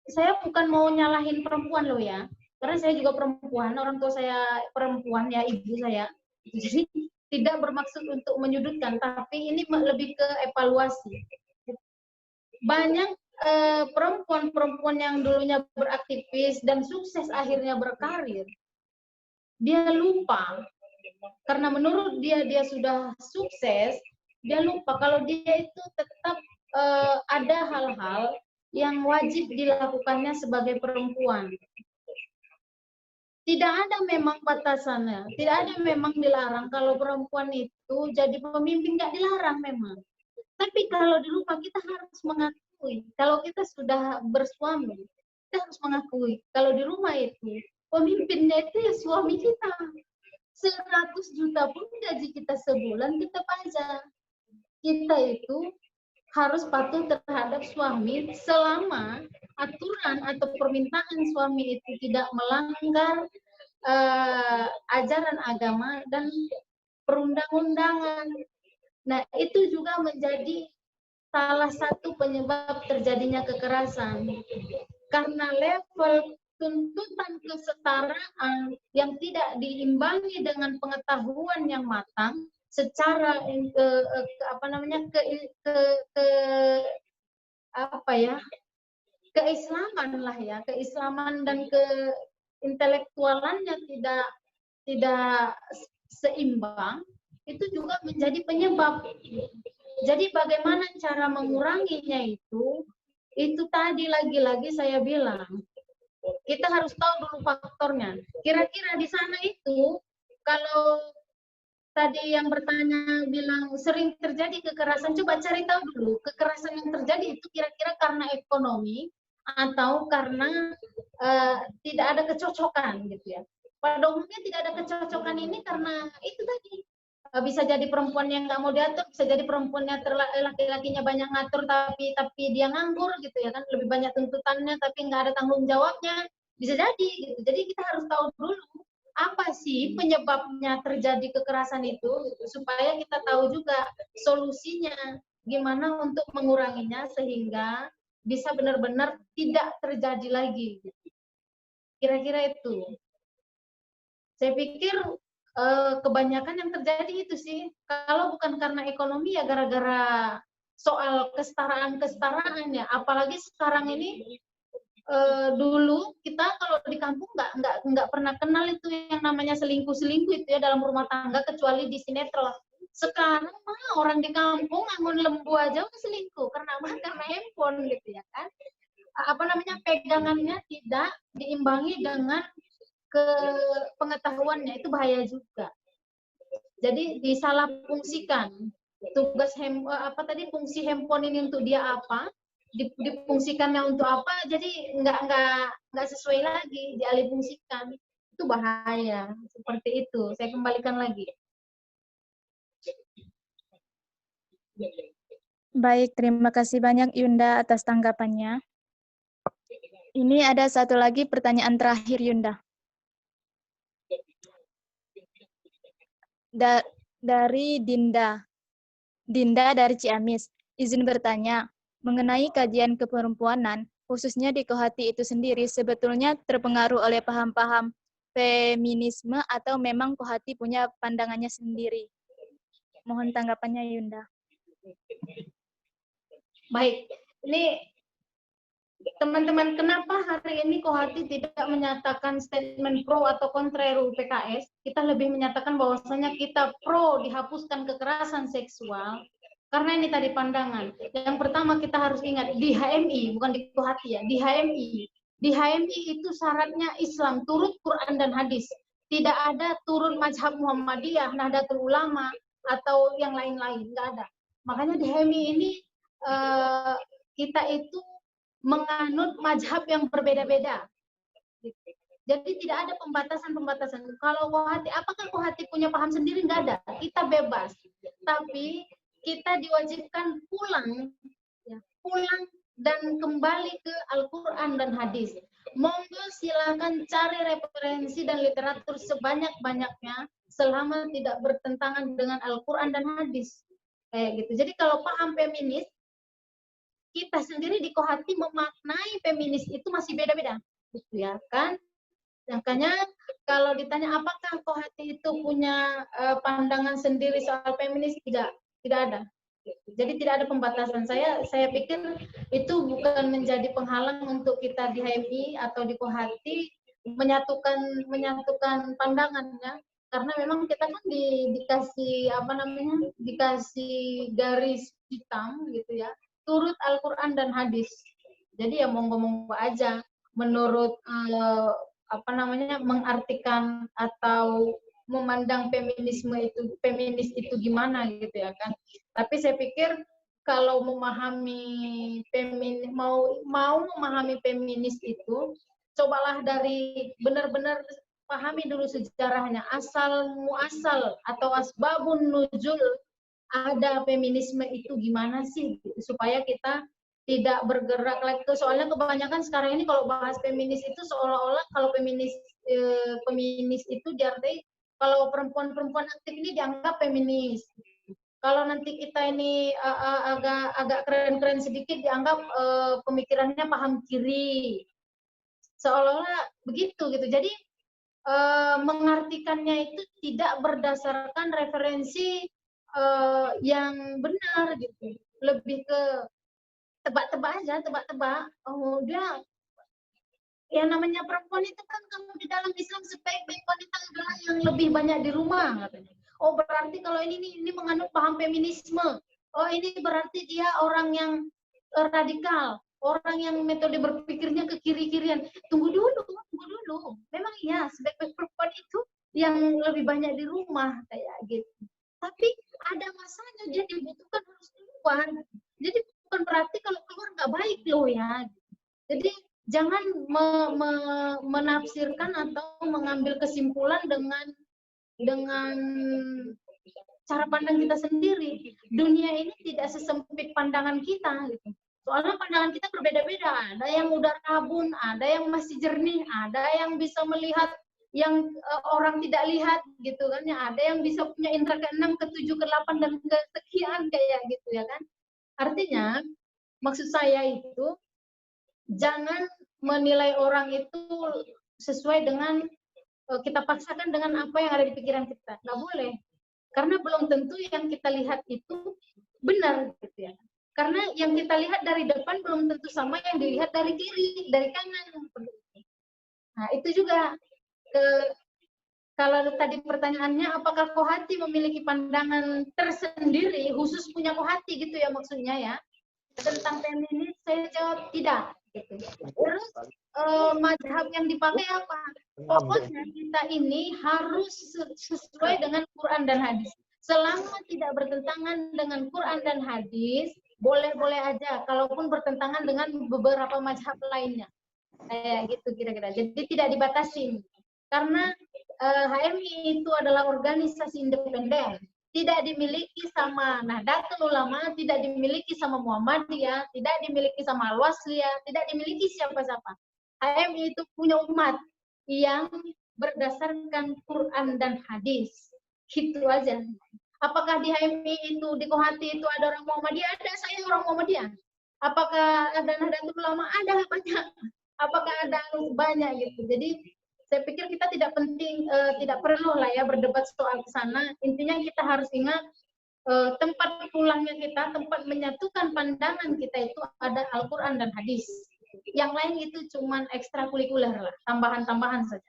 Saya bukan mau nyalahin perempuan loh ya, karena saya juga perempuan, orang tua saya perempuan ya, ibu saya. Jadi tidak bermaksud untuk menyudutkan, tapi ini lebih ke evaluasi. Banyak perempuan-perempuan yang dulunya beraktivis dan sukses akhirnya berkarir, dia lupa karena menurut dia sudah sukses, dia lupa kalau dia itu tetap ada hal-hal yang wajib dilakukannya sebagai perempuan. Tidak ada memang batasannya, tidak ada memang dilarang kalau perempuan itu jadi pemimpin, nggak dilarang memang. Tapi kalau di rumah kita harus mengakui, kalau kita sudah bersuami, kita harus mengakui kalau di rumah itu pemimpinnya itu ya suami kita. 100 juta pun gaji kita sebulan kita pajak. Kita itu harus patuh terhadap suami selama aturan atau permintaan suami itu tidak melanggar ajaran agama dan perundang-undangan. Nah, itu juga menjadi salah satu penyebab terjadinya kekerasan. Karena level tuntutan kesetaraan yang tidak diimbangi dengan pengetahuan yang matang secara keislaman lah ya, keislaman dan keintelektualannya tidak seimbang, itu juga menjadi penyebab. Jadi bagaimana cara menguranginya itu tadi lagi-lagi saya bilang, kita harus tahu dulu faktornya. Kira-kira di sana itu, kalau tadi yang bertanya bilang sering terjadi kekerasan, coba cari tahu dulu, kekerasan yang terjadi itu kira-kira karena ekonomi atau karena tidak ada kecocokan gitu ya. Pada umumnya tidak ada kecocokan ini karena itu tadi. Bisa jadi perempuan yang nggak mau diatur, bisa jadi perempuannya laki-lakinya banyak ngatur tapi dia nganggur gitu ya kan, lebih banyak tuntutannya tapi nggak ada tanggung jawabnya, bisa jadi gitu. Jadi kita harus tahu dulu apa sih penyebabnya terjadi kekerasan itu supaya kita tahu juga solusinya gimana untuk menguranginya sehingga bisa benar-benar tidak terjadi lagi. Kira-kira itu. Saya pikir kebanyakan yang terjadi itu sih, kalau bukan karena ekonomi ya gara-gara soal kesetaraan ya. Apalagi sekarang ini dulu kita kalau di kampung nggak pernah kenal itu yang namanya selingkuh itu ya dalam rumah tangga kecuali di sinetron. Sekarang mah orang di kampung angon lembu aja udah selingkuh karena handphone gitu ya kan. Pegangannya tidak diimbangi dengan ke pengetahuannya, itu bahaya juga. Jadi disalahfungsikan tugas fungsi handphone ini untuk dia apa, difungsikannya untuk apa, jadi nggak sesuai lagi, dialihfungsikan, itu bahaya. Seperti itu. Saya kembalikan lagi. Baik, terima kasih banyak Yunda atas tanggapannya. Ini ada satu lagi pertanyaan terakhir Yunda. Dari Dinda dari Ciamis, izin bertanya, mengenai kajian keperempuanan, khususnya di Kohati itu sendiri, sebetulnya terpengaruh oleh paham-paham feminisme atau memang Kohati punya pandangannya sendiri? Mohon tanggapannya Yunda. Baik, ini teman-teman, kenapa hari ini Kohati tidak menyatakan statement pro atau kontra RUU PKS? Kita lebih menyatakan bahwasanya kita pro dihapuskan kekerasan seksual, karena ini tadi pandangan. Yang pertama kita harus ingat, di HMI, bukan di Kohati ya, di HMI. Di HMI itu syaratnya Islam, turut Quran dan hadis. Tidak ada turun mazhab Muhammadiyah, Nahdlatul Ulama, atau yang lain-lain, nggak ada. Makanya di HMI ini kita itu menganut mazhab yang berbeda-beda. Jadi tidak ada pembatasan-pembatasan. Kalau Kohati, apakah Kohati punya paham sendiri? Nggak ada. Kita bebas. Tapi kita diwajibkan pulang dan kembali ke Al-Quran dan hadis. monggo silakan cari referensi dan literatur sebanyak-banyaknya selama tidak bertentangan dengan Al-Quran dan hadis. Kayak gitu. Jadi kalau paham feminis, kita sendiri di Kohati memaknai feminis itu masih beda-beda, gitu ya kan? Makanya kalau ditanya apakah Kohati itu punya pandangan sendiri soal feminis, tidak ada. Jadi tidak ada pembatasan. Saya pikir itu bukan menjadi penghalang untuk kita di HMI atau di Kohati menyatukan pandangannya, karena memang kita kan dikasih dikasih garis hitam gitu ya, turut Al-Quran dan hadis. Jadi ya monggo-monggo aja menurut mengartikan atau memandang feminis itu gimana gitu ya kan. Tapi saya pikir kalau memahami mau memahami feminis itu, cobalah dari benar-benar pahami dulu sejarahnya, asal muasal atau asbabun nuzul ada feminisme itu gimana sih, gitu, supaya kita tidak bergerak lagi. Soalnya kebanyakan sekarang ini kalau bahas feminis itu seolah-olah kalau feminis itu diartikan kalau perempuan-perempuan aktif ini dianggap feminis. Kalau nanti kita ini agak keren-keren sedikit dianggap pemikirannya paham kiri. Seolah-olah begitu gitu. Jadi mengartikannya itu tidak berdasarkan referensi yang benar gitu. Lebih ke tebak-tebak aja, tebak-tebak. Oh, dia ya namanya perempuan itu kan kalau di dalam Islam sebaik-baik wanita adalah yang lebih banyak di rumah katanya. Oh, berarti kalau ini menganut paham feminisme. Oh, ini berarti dia orang yang radikal, orang yang metode berpikirnya ke kiri-kirian. Tunggu dulu. Memang iya, sebaik-baik perempuan itu yang lebih banyak di rumah kayak gitu. Tapi ada masanya dia dibutuhkan harus keluar. Jadi bukan berarti kalau keluar nggak baik loh ya. Jadi jangan menafsirkan atau mengambil kesimpulan dengan cara pandang kita sendiri. Dunia ini tidak sesempit pandangan kita gitu. Soalnya pandangan kita berbeda-beda. Ada yang udah rabun, ada yang masih jernih, ada yang bisa melihat yang orang tidak lihat gitu kan. Ada yang bisa punya indera ke-6, ke-7, ke-8 dan ke-sekian kayak gitu ya kan. Artinya maksud saya itu jangan menilai orang itu sesuai dengan kita paksakan dengan apa yang ada di pikiran kita. Nggak boleh. Karena belum tentu yang kita lihat itu benar gitu ya. Karena yang kita lihat dari depan belum tentu sama yang dilihat dari kiri, dari kanan. Nah, itu juga kalau tadi pertanyaannya apakah Kohati memiliki pandangan tersendiri, khusus punya Kohati gitu ya maksudnya ya. Tentang feminis saya jawab tidak. Gitu. Terus mazhab yang dipakai apa? Pokoknya kita ini harus sesuai dengan Quran dan hadis. Selama tidak bertentangan dengan Quran dan hadis, boleh-boleh aja. Kalaupun bertentangan dengan beberapa mazhab lainnya, kayak gitu kira-kira. Jadi tidak dibatasi. Karena HMI itu adalah organisasi independen. Tidak dimiliki sama Nahdlatul Ulama, tidak dimiliki sama Muhammadiyah, tidak dimiliki sama Al-Wasliyah, tidak dimiliki siapa-siapa. HMI itu punya umat yang berdasarkan Quran dan hadis. Gitu aja. Apakah di HMI itu, di Kohati itu ada orang Muhammadiyah? Ada, saya orang Muhammadiyah. Apakah ada Nahdlatul Ulama? Ada, banyak. Apakah ada banyak gitu. Jadi saya pikir kita tidak perlu lah ya berdebat soal ke sana. Intinya kita harus ingat tempat pulangnya kita, tempat menyatukan pandangan kita itu ada Al-Quran dan hadis. Yang lain itu cuman ekstrakurikuler lah, tambahan-tambahan saja.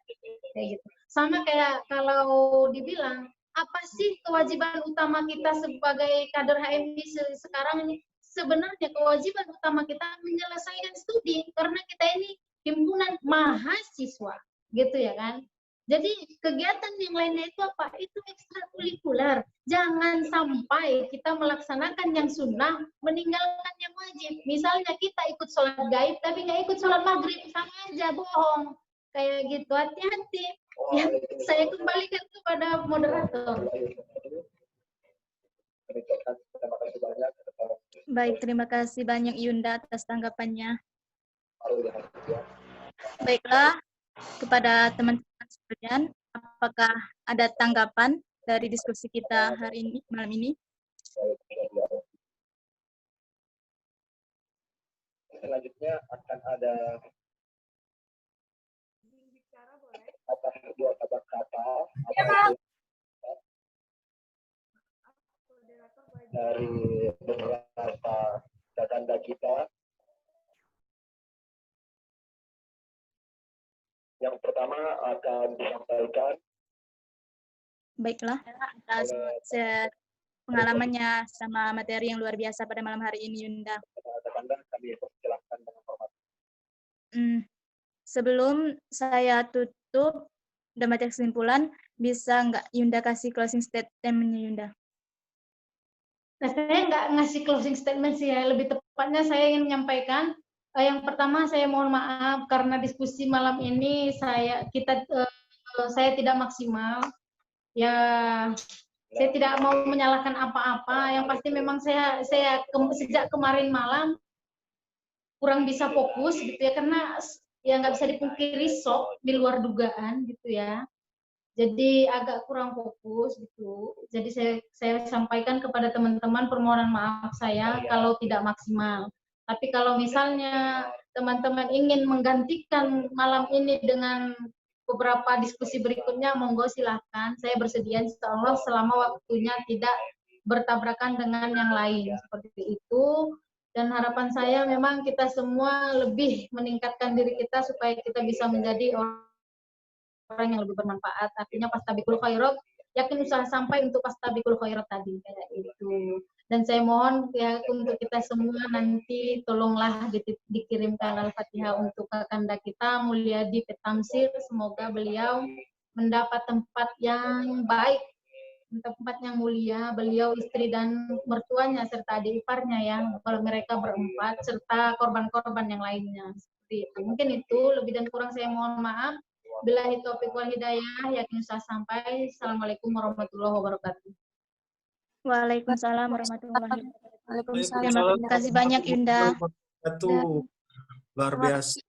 Kayak gitu. Sama kayak kalau dibilang, apa sih kewajiban utama kita sebagai kader HMI sekarang ini? Sebenarnya kewajiban utama kita menyelesaikan studi, karena kita ini himpunan mahasiswa. Gitu ya kan. Jadi kegiatan yang lainnya itu apa? Itu ekstrakurikuler. Jangan sampai kita melaksanakan yang sunnah, meninggalkan yang wajib. Misalnya kita ikut sholat gaib, tapi nggak ikut sholat maghrib, sama aja, bohong. Kayak gitu, hati-hati. Ya, saya kembalikan kepada moderator. Baik, terima kasih banyak Yunda atas tanggapannya. Baiklah, kepada teman-teman sekalian, apakah ada tanggapan dari diskusi kita hari ini, malam ini? Selanjutnya akan ada dua kata dari beberapa kakanda kita. Yang pertama akan disampaikan. Baiklah, atas pengalamannya sama materi yang luar biasa pada malam hari ini, Yunda. Kakanda kami persilahkan dengan hormat. Sebelum saya tutup dan baca kesimpulan, bisa nggak Yunda kasih closing statement-nya, Yunda? Nah, saya nggak ngasih closing statement sih ya, lebih tepatnya saya ingin menyampaikan yang pertama saya mohon maaf karena diskusi malam ini saya tidak maksimal. Ya, saya tidak mau menyalahkan apa-apa. Yang pasti memang sejak kemarin malam kurang bisa fokus gitu ya, karena ya nggak bisa dipungkiri shock di luar dugaan gitu ya. Jadi agak kurang fokus gitu. Jadi saya sampaikan kepada teman-teman permohonan maaf saya kalau tidak maksimal. Tapi kalau misalnya teman-teman ingin menggantikan malam ini dengan beberapa diskusi berikutnya, monggo silahkan. Saya bersedia insya Allah selama waktunya tidak bertabrakan dengan yang lain. Seperti itu. Dan harapan saya memang kita semua lebih meningkatkan diri kita supaya kita bisa menjadi orang yang lebih bermanfaat. Artinya pastabikul khairat, yakin usaha sampai untuk pastabikul khairat tadi kayak itu. Dan saya mohon ya untuk kita semua nanti tolonglah dikirimkan Al-Fatihah untuk kakanda kita Mulyadi Petamsir, semoga beliau mendapat tempat yang baik, tempat yang mulia, beliau istri dan mertuanya serta adik iparnya ya, kalau mereka berempat serta korban-korban yang lainnya. Seperti itu. Mungkin itu, lebih dan kurang saya mohon maaf. Billahi taufiq wal hidayah, yakin saya sampai. Assalamualaikum warahmatullahi wabarakatuh. Waalaikumsalam warahmatullahi wabarakatuh. Waalaikumsalam. Terima kasih banyak, Yunda. Itu luar biasa.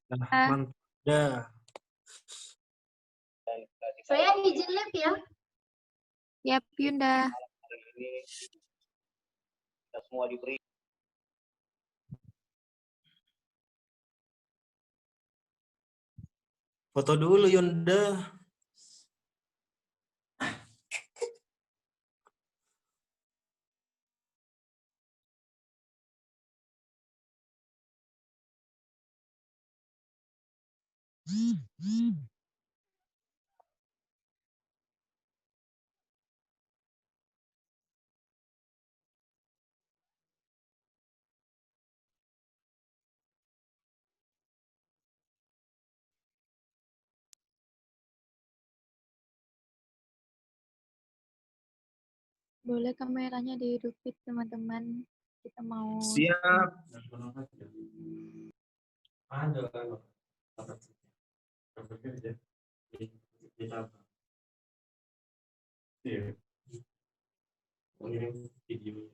Mantap. Saya izin live ya. Yap, Yunda. Kita semua diberi Foto dulu Yunda. Boleh kameranya dihidupin teman-teman. Kita mau Siap. Ada. Video.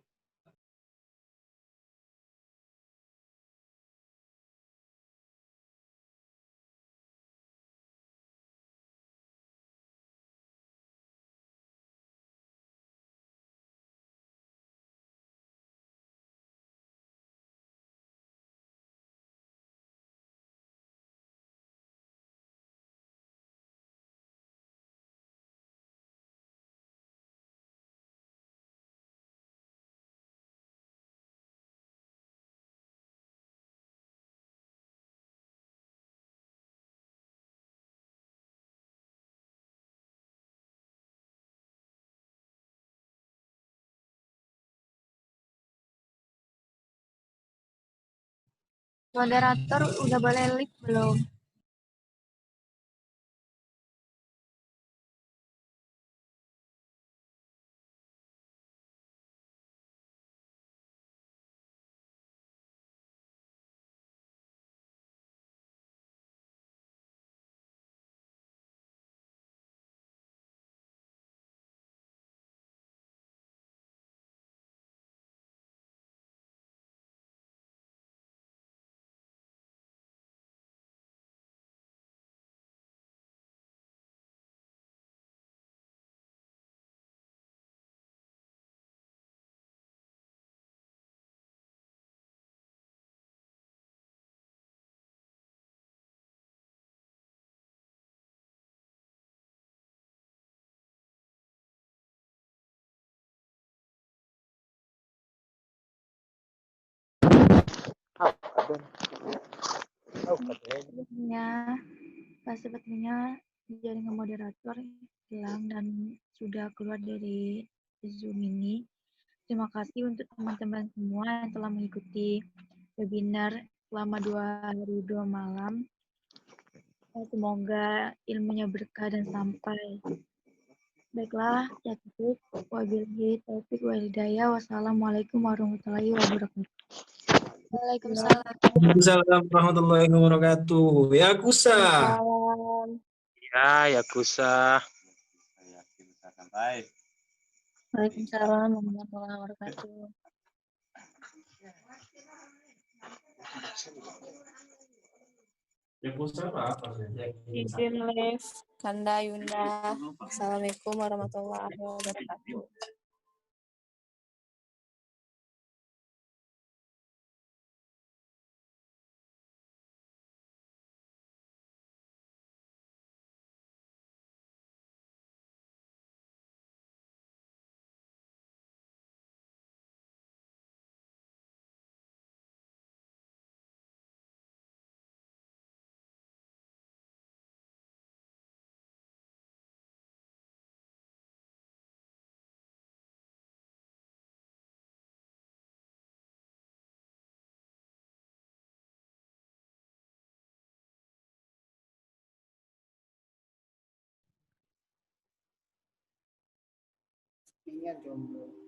moderator udah boleh live belum? sepertinya jaringan moderator hilang dan sudah keluar dari Zoom ini. Terima kasih untuk teman-teman semua yang telah mengikuti webinar selama 2 hari 2 malam. Semoga ilmunya berkah dan sampai. Baiklah, ya cukup. Wabillahi taufiq wal hidayah. Wassalamualaikum warahmatullahi wabarakatuh. Waalaikumsalam. Waalaikumsalam warahmatullahi wabarakatuh. Ya Kusa. Waalaikumsalam. Ya, Yakuza. Waalaikumsalam warahmatullahi wabarakatuh. Ya Kusa apa sih? Izin live, Kanda Yunda. Assalamualaikum warahmatullahi wabarakatuh. Ingat jomblo.